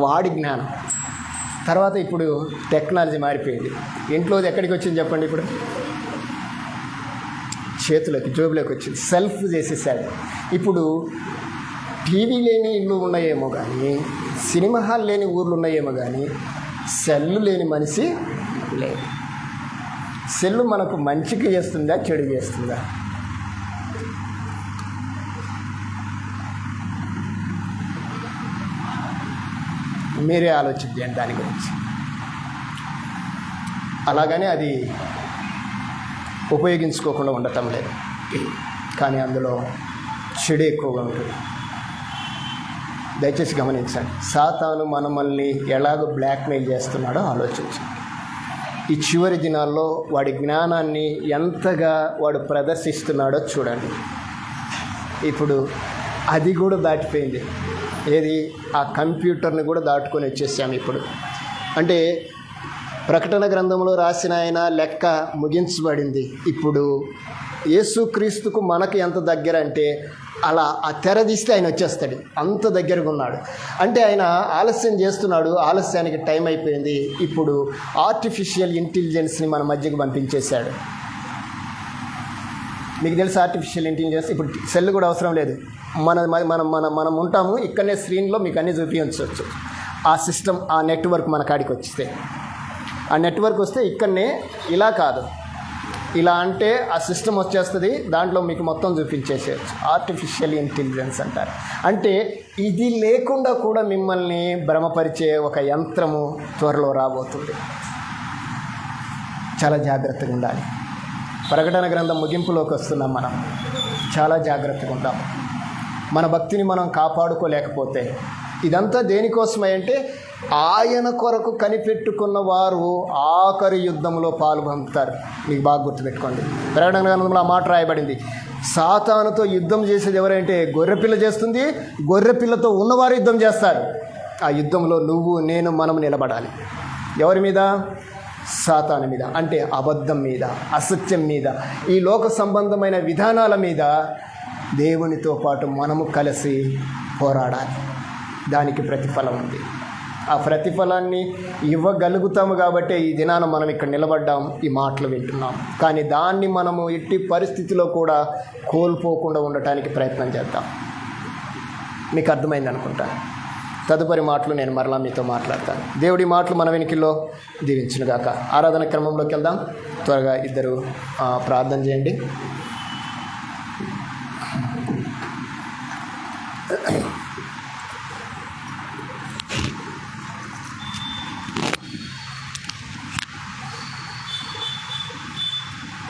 [SPEAKER 1] వాడి జ్ఞానం. తర్వాత ఇప్పుడు టెక్నాలజీ మారిపోయింది. ఇంట్లోది ఎక్కడికి వచ్చింది చెప్పండి? ఇప్పుడు చేతులకి, జోబులోకి వచ్చింది. సెల్ఫ్ చేసేసాడు. ఇప్పుడు టీవీ లేని ఇళ్ళు ఉన్నాయేమో కానీ, సినిమా హాల్ లేని ఊర్లు ఉన్నాయేమో కానీ, సెల్లు లేని మనిషి లేదు. సెల్లు మనకు మంచికి చేస్తుందా, చెడు చేస్తుందా? మీరే ఆలోచించండి దాని గురించి. అలాగని అది ఉపయోగించుకోకుండా ఉండటం లేదు, కానీ అందులో చెడు ఎక్కువగా ఉంటుంది. దయచేసి గమనించండి. సాతాను మనల్ని ఎలాగో బ్లాక్మెయిల్ చేస్తున్నాడో ఆలోచించండి. ఈ చివరి దినాల్లో వాడి జ్ఞానాన్ని ఎంతగా వాడు ప్రదర్శిస్తున్నాడో చూడండి. ఇప్పుడు అది కూడా దాటిపోయింది. ఏది? ఆ కంప్యూటర్ని కూడా దాటుకొని వచ్చేసాము ఇప్పుడు. అంటే ప్రకటన గ్రంథంలో రాసిన ఆయన లెక్క ముగించబడింది. ఇప్పుడు యేసుక్రీస్తుకు మనకు ఎంత దగ్గర అంటే, అలా ఆ తెర తీస్తే ఆయన వచ్చేస్తాడు, అంత దగ్గరగా ఉన్నాడు. అంటే ఆయన ఆలస్యం చేస్తున్నాడు, ఆలస్యానికి టైం అయిపోయింది. ఇప్పుడు ఆర్టిఫిషియల్ ఇంటెలిజెన్స్ని మన మధ్యకు పంపించేశాడు. మీకు తెలుసు ఆర్టిఫిషియల్ ఇంటెలిజెన్స్? ఇప్పుడు సెల్ కూడా అవసరం లేదు. మనం ఉంటాము ఇక్కడనే, స్క్రీన్లో మీకు అన్నీ చూపించవచ్చు. ఆ సిస్టమ్, ఆ నెట్వర్క్ మన కాడికి వస్తే, ఆ నెట్వర్క్ వస్తే ఇక్కడనే, ఇలా కాదు, ఇలా అంటే ఆ సిస్టమ్ వచ్చేస్తుంది, దాంట్లో మీకు మొత్తం చూపించేసేయచ్చు. ఆర్టిఫిషియల్ ఇంటెలిజెన్స్ అంటారు. అంటే ఇది లేకుండా కూడా మిమ్మల్ని భ్రమపరిచే ఒక యంత్రము త్వరలో రాబోతుంది. చాలా జాగ్రత్తగా ఉండాలి. ప్రకటన గ్రంథం ముగింపులోకి వస్తున్నాం. మనం చాలా జాగ్రత్తగా ఉంటాం. మన భక్తిని మనం కాపాడుకోలేకపోతే, ఇదంతా దేనికోసమై అంటే, ఆయన కొరకు కనిపెట్టుకున్న వారు ఆఖరి యుద్ధంలో పాల్గొంటారు. మీకు బాగా గుర్తుపెట్టుకోండి. ప్రకటన గ్రంథంలో ఆ మాట రాయబడింది. సాతానుతో యుద్ధం చేసేది ఎవరంటే గొర్రెపిల్ల చేస్తుంది. గొర్రెపిల్లతో ఉన్నవారు యుద్ధం చేస్తారు. ఆ యుద్ధంలో నువ్వు, నేను, మనం నిలబడాలి. ఎవరి మీద? సాతాను మీద. అంటే అబద్ధం మీద, అసత్యం మీద, ఈ లోక సంబంధమైన విధానాల మీద దేవునితో పాటు మనము కలిసి పోరాడాలి. దానికి ప్రతిఫలం ఉంది. ఆ ప్రతిఫలాన్ని ఇవ్వగలుగుతాము కాబట్టి ఈ దినాన మనం ఇక్కడ నిలబడ్డాం, ఈ మాటలు వింటున్నాం. కానీ దాన్ని మనము ఎట్టి పరిస్థితిలో కూడా కోల్పోకుండా ఉండటానికి ప్రయత్నం చేద్దాం. మీకు అర్థమైంది అనుకుంటాను. తదుపరి మాటలు నేను మరలా మీతో మాట్లాడతాను. దేవుడి మాటలు మన వెనుకల్లో దీవించునుగాక. ఆరాధన క్రమంలోకి వెళ్దాం. త్వరగా ఇద్దరు ప్రార్థన చేయండి.